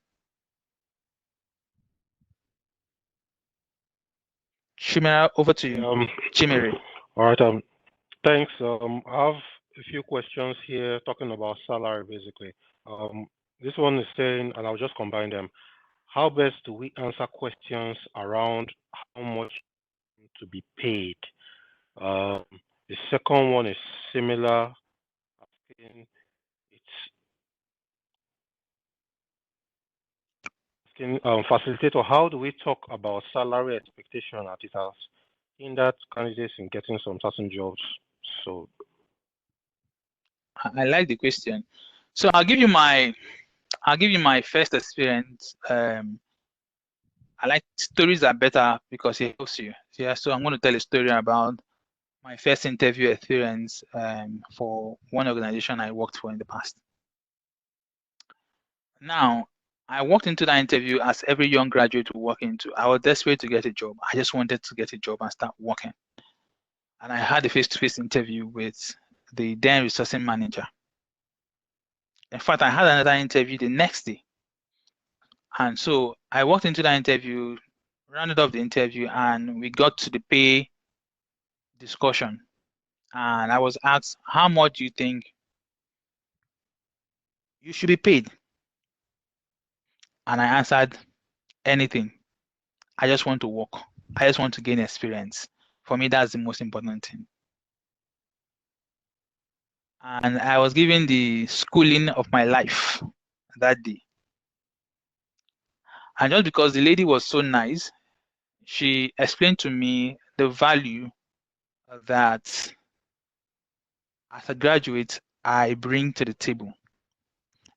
Speaker 2: Chimera, over to you. Chimere.
Speaker 1: All right. Thanks. I have a few questions here talking about salary, basically. This one is saying, and I'll just combine them. How best do we answer questions around how much to be paid? The second one is similar. Asking, facilitator, how do we talk about salary expectation at it has hindered candidates in getting some certain jobs? So
Speaker 2: I like the question. So I'll give you my first experience. I like stories are better because it helps you. Yeah, so I'm going to tell a story about my first interview experience for one organization I worked for in the past. Now, I walked into that interview as every young graduate will walk into. I was desperate to get a job. I just wanted to get a job and start working. And I had a face-to-face interview with the then resourcing manager. In fact, I had another interview the next day. And so I walked into that interview, rounded off the interview, and we got to the pay discussion. And I was asked, how much do you think you should be paid? And I answered, anything. I just want to work. I just want to gain experience. For me, that's the most important thing. And I was given the schooling of my life that day. And just because the lady was so nice, she explained to me the value that as a graduate, I bring to the table.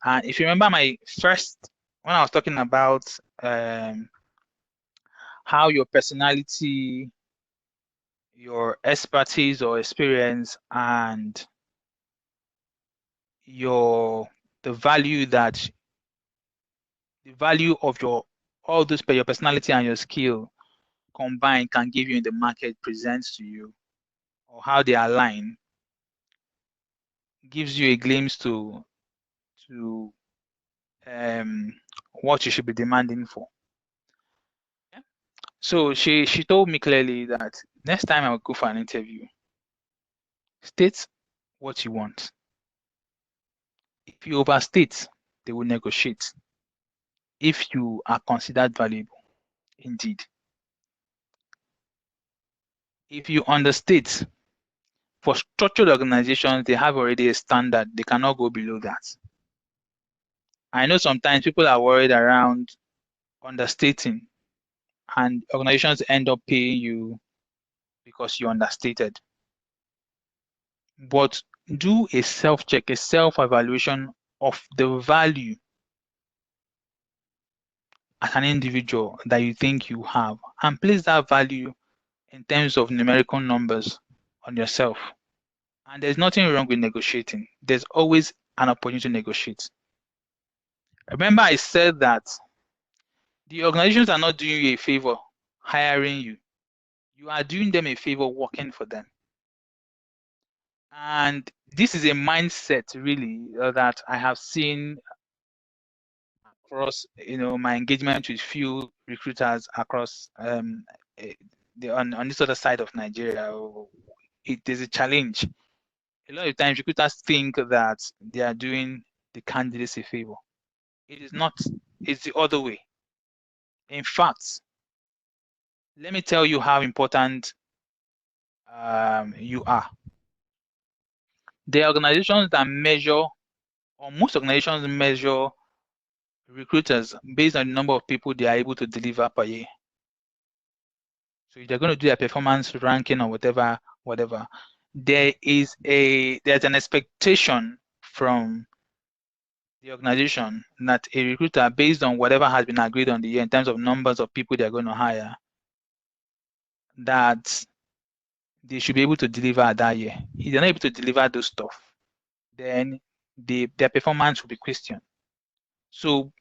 Speaker 2: And if you remember when I was talking about how your personality, your expertise or experience, and the value of your personality and your skill combined can give you in the market presents to you, or how they align, gives you a glimpse to what you should be demanding for. Yeah. So she told me clearly that next time I will go for an interview, state what you want. If you overstate, they will negotiate. If you are considered valuable, indeed. If you understate, for structured organizations, they have already a standard. They cannot go below that. I know sometimes people are worried around understating, and organizations end up paying you because you understated. But do a self-check, a self-evaluation of the value as an individual that you think you have, and place that value in terms of numerical numbers on yourself. And there's nothing wrong with negotiating. There's always an opportunity to negotiate. Remember, I said that the organizations are not doing you a favor hiring you. You are doing them a favor working for them. And this is a mindset really that I have seen across my engagement with few recruiters across on this other side of Nigeria. It is a challenge. A lot of times recruiters think that they are doing the candidates a favor. It is not. It's the other way. In fact, let me tell you how important you are. The organizations that measure, or most organizations measure recruiters based on the number of people they are able to deliver per year. So if they're going to do a performance ranking or whatever, there's an expectation from the organization that a recruiter, based on whatever has been agreed on the year in terms of numbers of people they're going to hire, that they should be able to deliver that year. If they're not able to deliver those stuff, then their performance will be questioned. So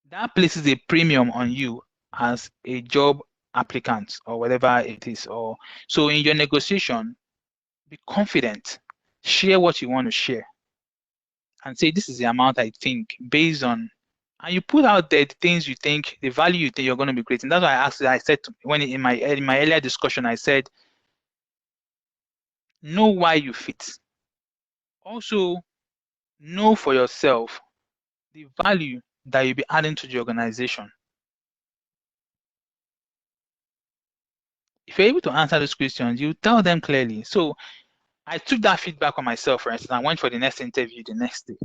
Speaker 2: that places a premium on you as a job applicant or whatever it is. Or so in your negotiation, be confident, share what you want to share, and say this is the amount I think based on, and you put out there the things you think, the value you think you're going to be creating. That's why I said when in my earlier discussion, I said know why you fit. Also know for yourself the value that you'll be adding to the organization. If you're able to answer those questions, you tell them clearly. So I took that feedback on myself, for instance. I went for the next interview the next day.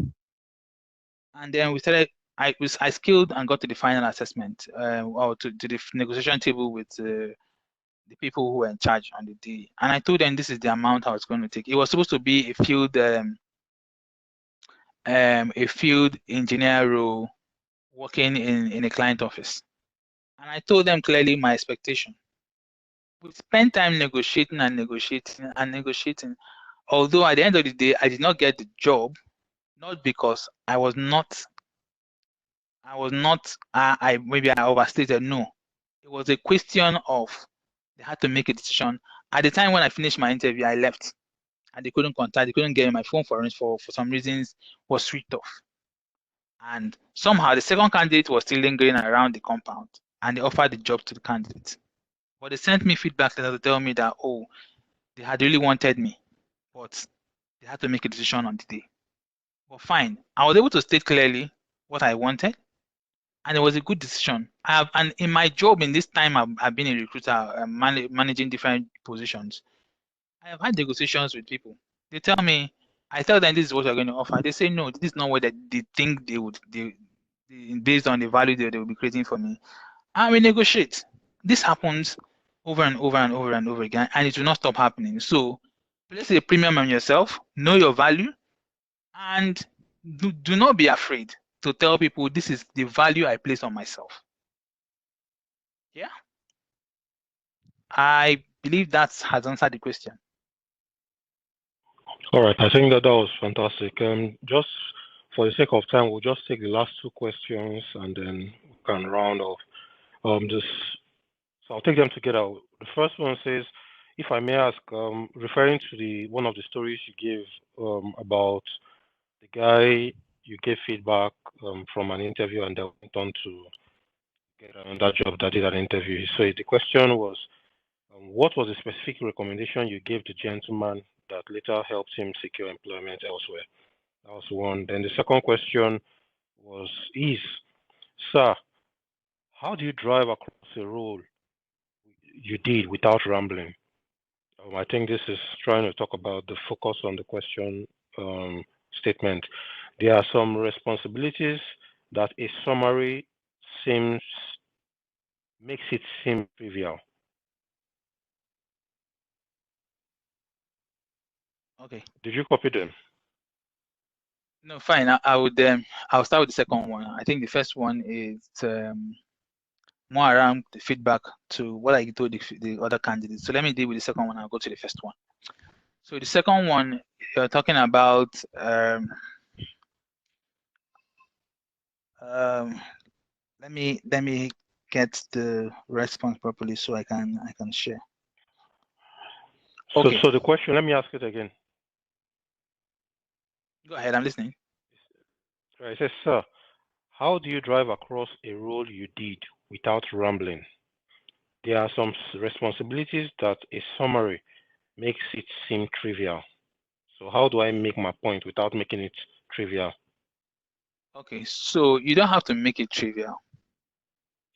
Speaker 2: And then we started, I skilled and got to the final assessment, or to the negotiation table with the people who were in charge on the day. And I told them this is the amount I was going to take. It was supposed to be a field engineer role working in a client office. And I told them clearly my expectation. We spent time negotiating and negotiating and negotiating. Although at the end of the day, I did not get the job, not because I maybe I overstated. No, it was a question of they had to make a decision. At the time when I finished my interview, I left, and they couldn't get my phone for some reasons was switched off. And somehow the second candidate was still lingering around the compound, and they offered the job to the candidate. But they sent me feedback letter to tell me that they had really wanted me, but they had to make a decision on the day. But fine, I was able to state clearly what I wanted, and it was a good decision. And in my job in this time, I've been a recruiter, managing different positions. I have had negotiations with people. They tell me, I tell them this is what you're going to offer. They say no, this is not what they think based on the value they will be creating for me. And we negotiate. This happens over and over and over and over again, and it will not stop happening. So place a premium on yourself, know your value, and do not be afraid to tell people this is the value I place on myself. Yeah. I believe that has answered the question.
Speaker 1: All right, I think that was fantastic. Just for the sake of time, we'll just take the last two questions and then we can round off. So I'll take them together. The first one says, if I may ask, referring to one of the stories you gave about the guy you gave feedback from an interview and then went on to get another job that did an interview. So the question was, what was the specific recommendation you gave the gentleman that later helped him secure employment elsewhere? That was one. Then the second question is, sir, how do you drive across a role you did without rambling? I think this is trying to talk about the focus on the question statement. There are some responsibilities that a summary makes it seem trivial.
Speaker 2: Okay.
Speaker 1: Did you copy them?
Speaker 2: No, fine. I'll start with the second one. I think the first one is more around the feedback to what I told the other candidates. So let me deal with the second one. I'll go to the first one. So the second one, you're talking about let me get the response properly so I can share. Okay.
Speaker 1: So the question, let me ask it again.
Speaker 2: Go ahead, I'm listening.
Speaker 1: Right, it says, sir, how do you drive across a role you did without rambling? There are some responsibilities that a summary makes it seem trivial. So how do I make my point without making it trivial?
Speaker 2: Okay, so you don't have to make it trivial.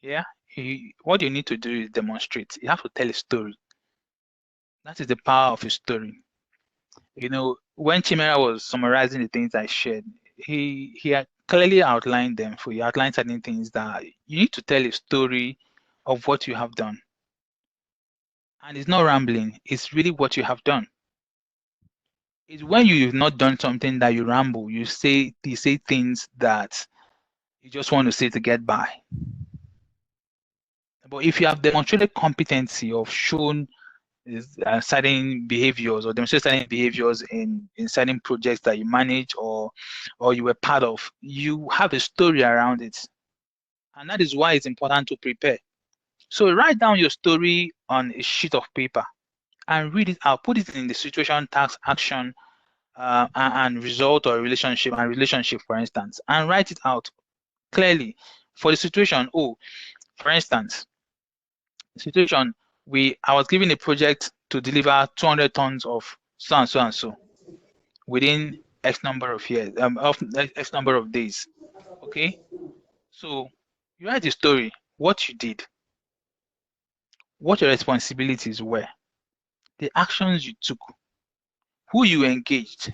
Speaker 2: Yeah, what you need to do is demonstrate. You have to tell a story. That is the power of a story. You know, when Chimera was summarizing the things I shared, he had clearly outlined them for you, outlined certain things that you need to tell a story of what you have done. And it's not rambling, it's really what you have done. It's when you've not done something that you ramble. You say things that you just want to say to get by. But if you have demonstrated competency of shown certain behaviors or demonstrate certain behaviors in certain projects that you manage or you were part of, you have a story around it. And that is why it's important to prepare. So write down your story on a sheet of paper and read it out. Put it in the situation, task, action, and result or relationship, for instance, and write it out clearly. For the situation, for instance, situation, I was given a project to deliver 200 tons of so and so and so within X number of years, of X number of days. Okay, so you write the story, what you did, what your responsibilities were, the actions you took, who you engaged,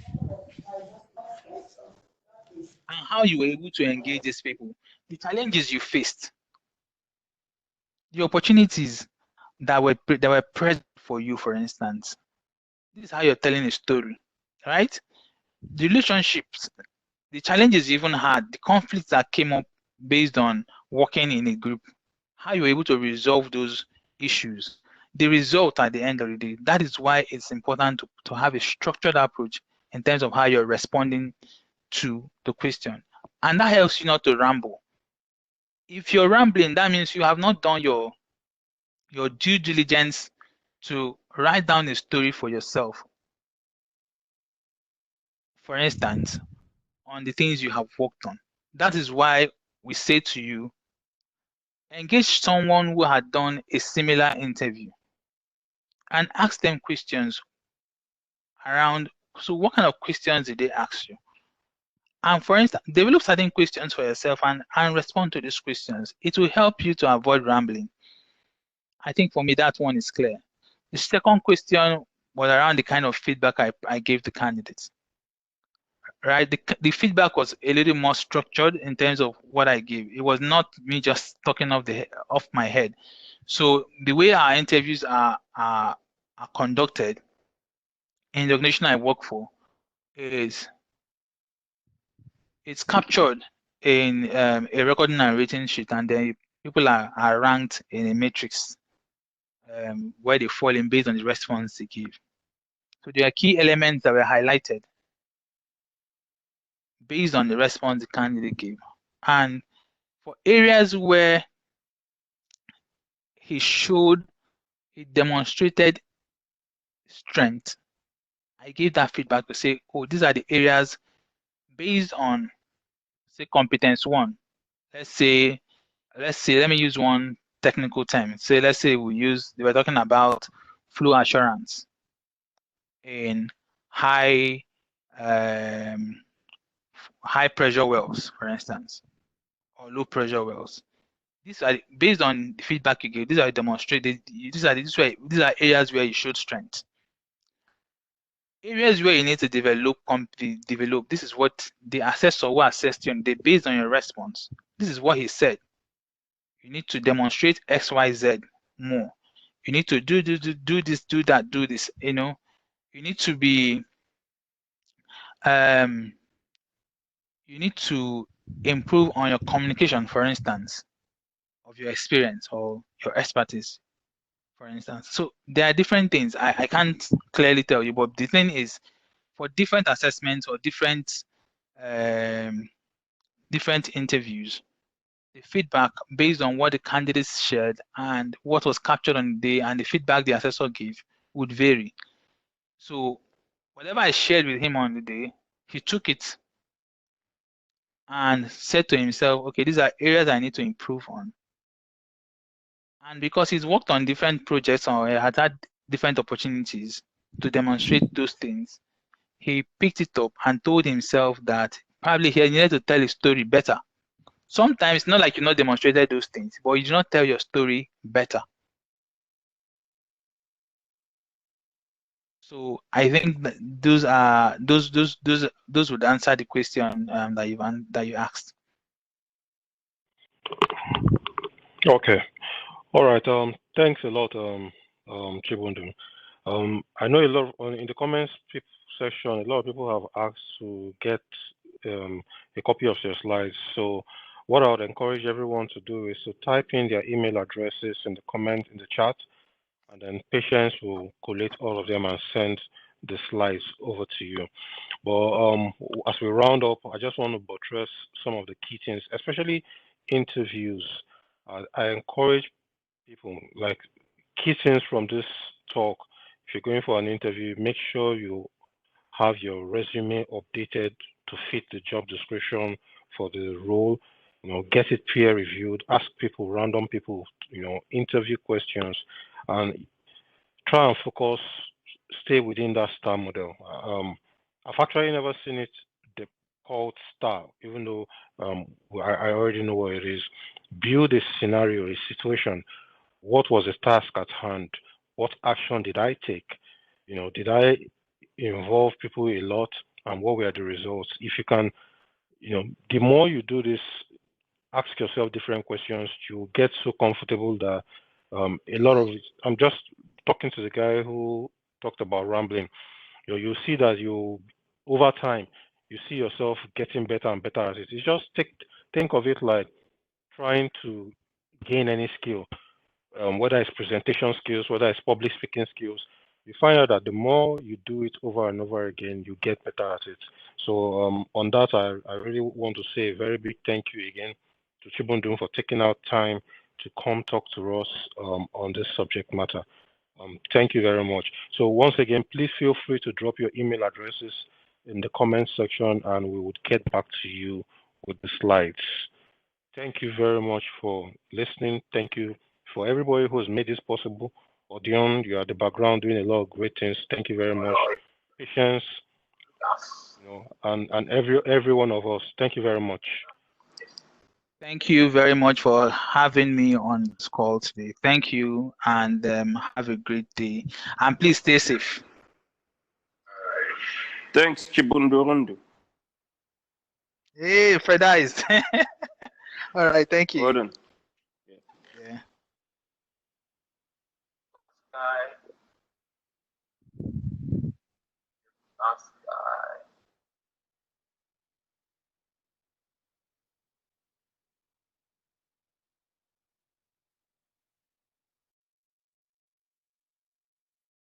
Speaker 2: and how you were able to engage these people, the challenges you faced, the opportunities that were present for you, for instance. This is how you're telling a story, right? The relationships, the challenges you even had, the conflicts that came up based on working in a group, how you were able to resolve those issues, the result at the end of the day. That is why it's important to have a structured approach in terms of how you're responding to the question. And that helps you not to ramble. If you're rambling, that means you have not done your due diligence to write down a story for yourself. For instance, on the things you have worked on. That is why we say to you, engage someone who had done a similar interview and ask them questions around, so what kind of questions did they ask you? And for instance, develop certain questions for yourself and respond to these questions. It will help you to avoid rambling. I think for me, that one is clear. The second question was around the kind of feedback I gave the candidates. Right, the feedback was a little more structured in terms of what I gave. It was not me just talking off my head. So the way our interviews are conducted in the organization I work for is it's captured in a recording and rating sheet, and then people are ranked in a matrix where they fall in based on the response they give. So there are key elements that were highlighted based on the response the candidate gave. And for areas where he demonstrated strength, I gave that feedback to say, these are the areas based on, say, competence one. Let me use one technical term. Say, let's say they were talking about flow assurance in high pressure wells, for instance, or low pressure wells. These are based on the feedback you gave. These are demonstrated. These are areas where you showed strength. Areas where you need to develop. This is what the assessor who assessed you, they based on your response. This is what he said. You need to demonstrate X, Y, Z more. You need to do this, do that, do this. You need to be. You need to improve on your communication, for instance, of your experience or your expertise, for instance. So there are different things. I can't clearly tell you, but the thing is, for different assessments or different interviews, the feedback based on what the candidates shared and what was captured on the day and the feedback the assessor gave would vary. So whatever I shared with him on the day, he took it and said to himself, okay, these are areas I need to improve on. And because he's worked on different projects or had different opportunities to demonstrate those things, he picked it up and told himself that probably he needed to tell his story better. Sometimes it's not like you've not demonstrated those things, but you do not tell your story better. So I think that those would answer the question that you asked.
Speaker 1: Okay. All right. Thanks a lot, Chibundu. I know a lot in the comments. section, a lot of people have asked to get a copy of your slides. So what I would encourage everyone to do is to type in their email addresses in the comment in the chat, and then Patience will collate all of them and send the slides over to you. But as we round up, I just want to buttress some of the key things, especially interviews. I encourage people, like, key things from this talk. If you're going for an interview, make sure you have your resume updated to fit the job description for the role. Get it peer reviewed, ask people, random people, interview questions, and try and focus, stay within that STAR model. I've actually never seen it called STAR, even though I already know what it is. Build a scenario, a situation. What was the task at hand? What action did I take? Did I involve people a lot? And what were the results? If you can, the more you do this, ask yourself different questions, you get so comfortable that a lot of it, I'm just talking to the guy who talked about rambling. You see that over time, you see yourself getting better and better at it. It's just think of it like trying to gain any skill, whether it's presentation skills, whether it's public speaking skills. You find out that the more you do it over and over again, you get better at it. So on that, I really want to say a very big thank you again to Chibundu for taking out time to come talk to us on this subject matter. Thank you very much. So once again, please feel free to drop your email addresses in the comment section, and we would get back to you with the slides. Thank you very much for listening. Thank you for everybody who has made this possible. Odion, you are at the background doing a lot of great things. Thank you very much. Patience, and every one of us. Thank you very much.
Speaker 2: Thank you very much for having me on this call today. Thank you, and have a great day. And please stay safe.
Speaker 4: Thanks, Chibundu Nnorom.
Speaker 2: Hey, Fred Eyes. All right, thank you.
Speaker 4: Well done.
Speaker 2: Yeah.
Speaker 7: Bye.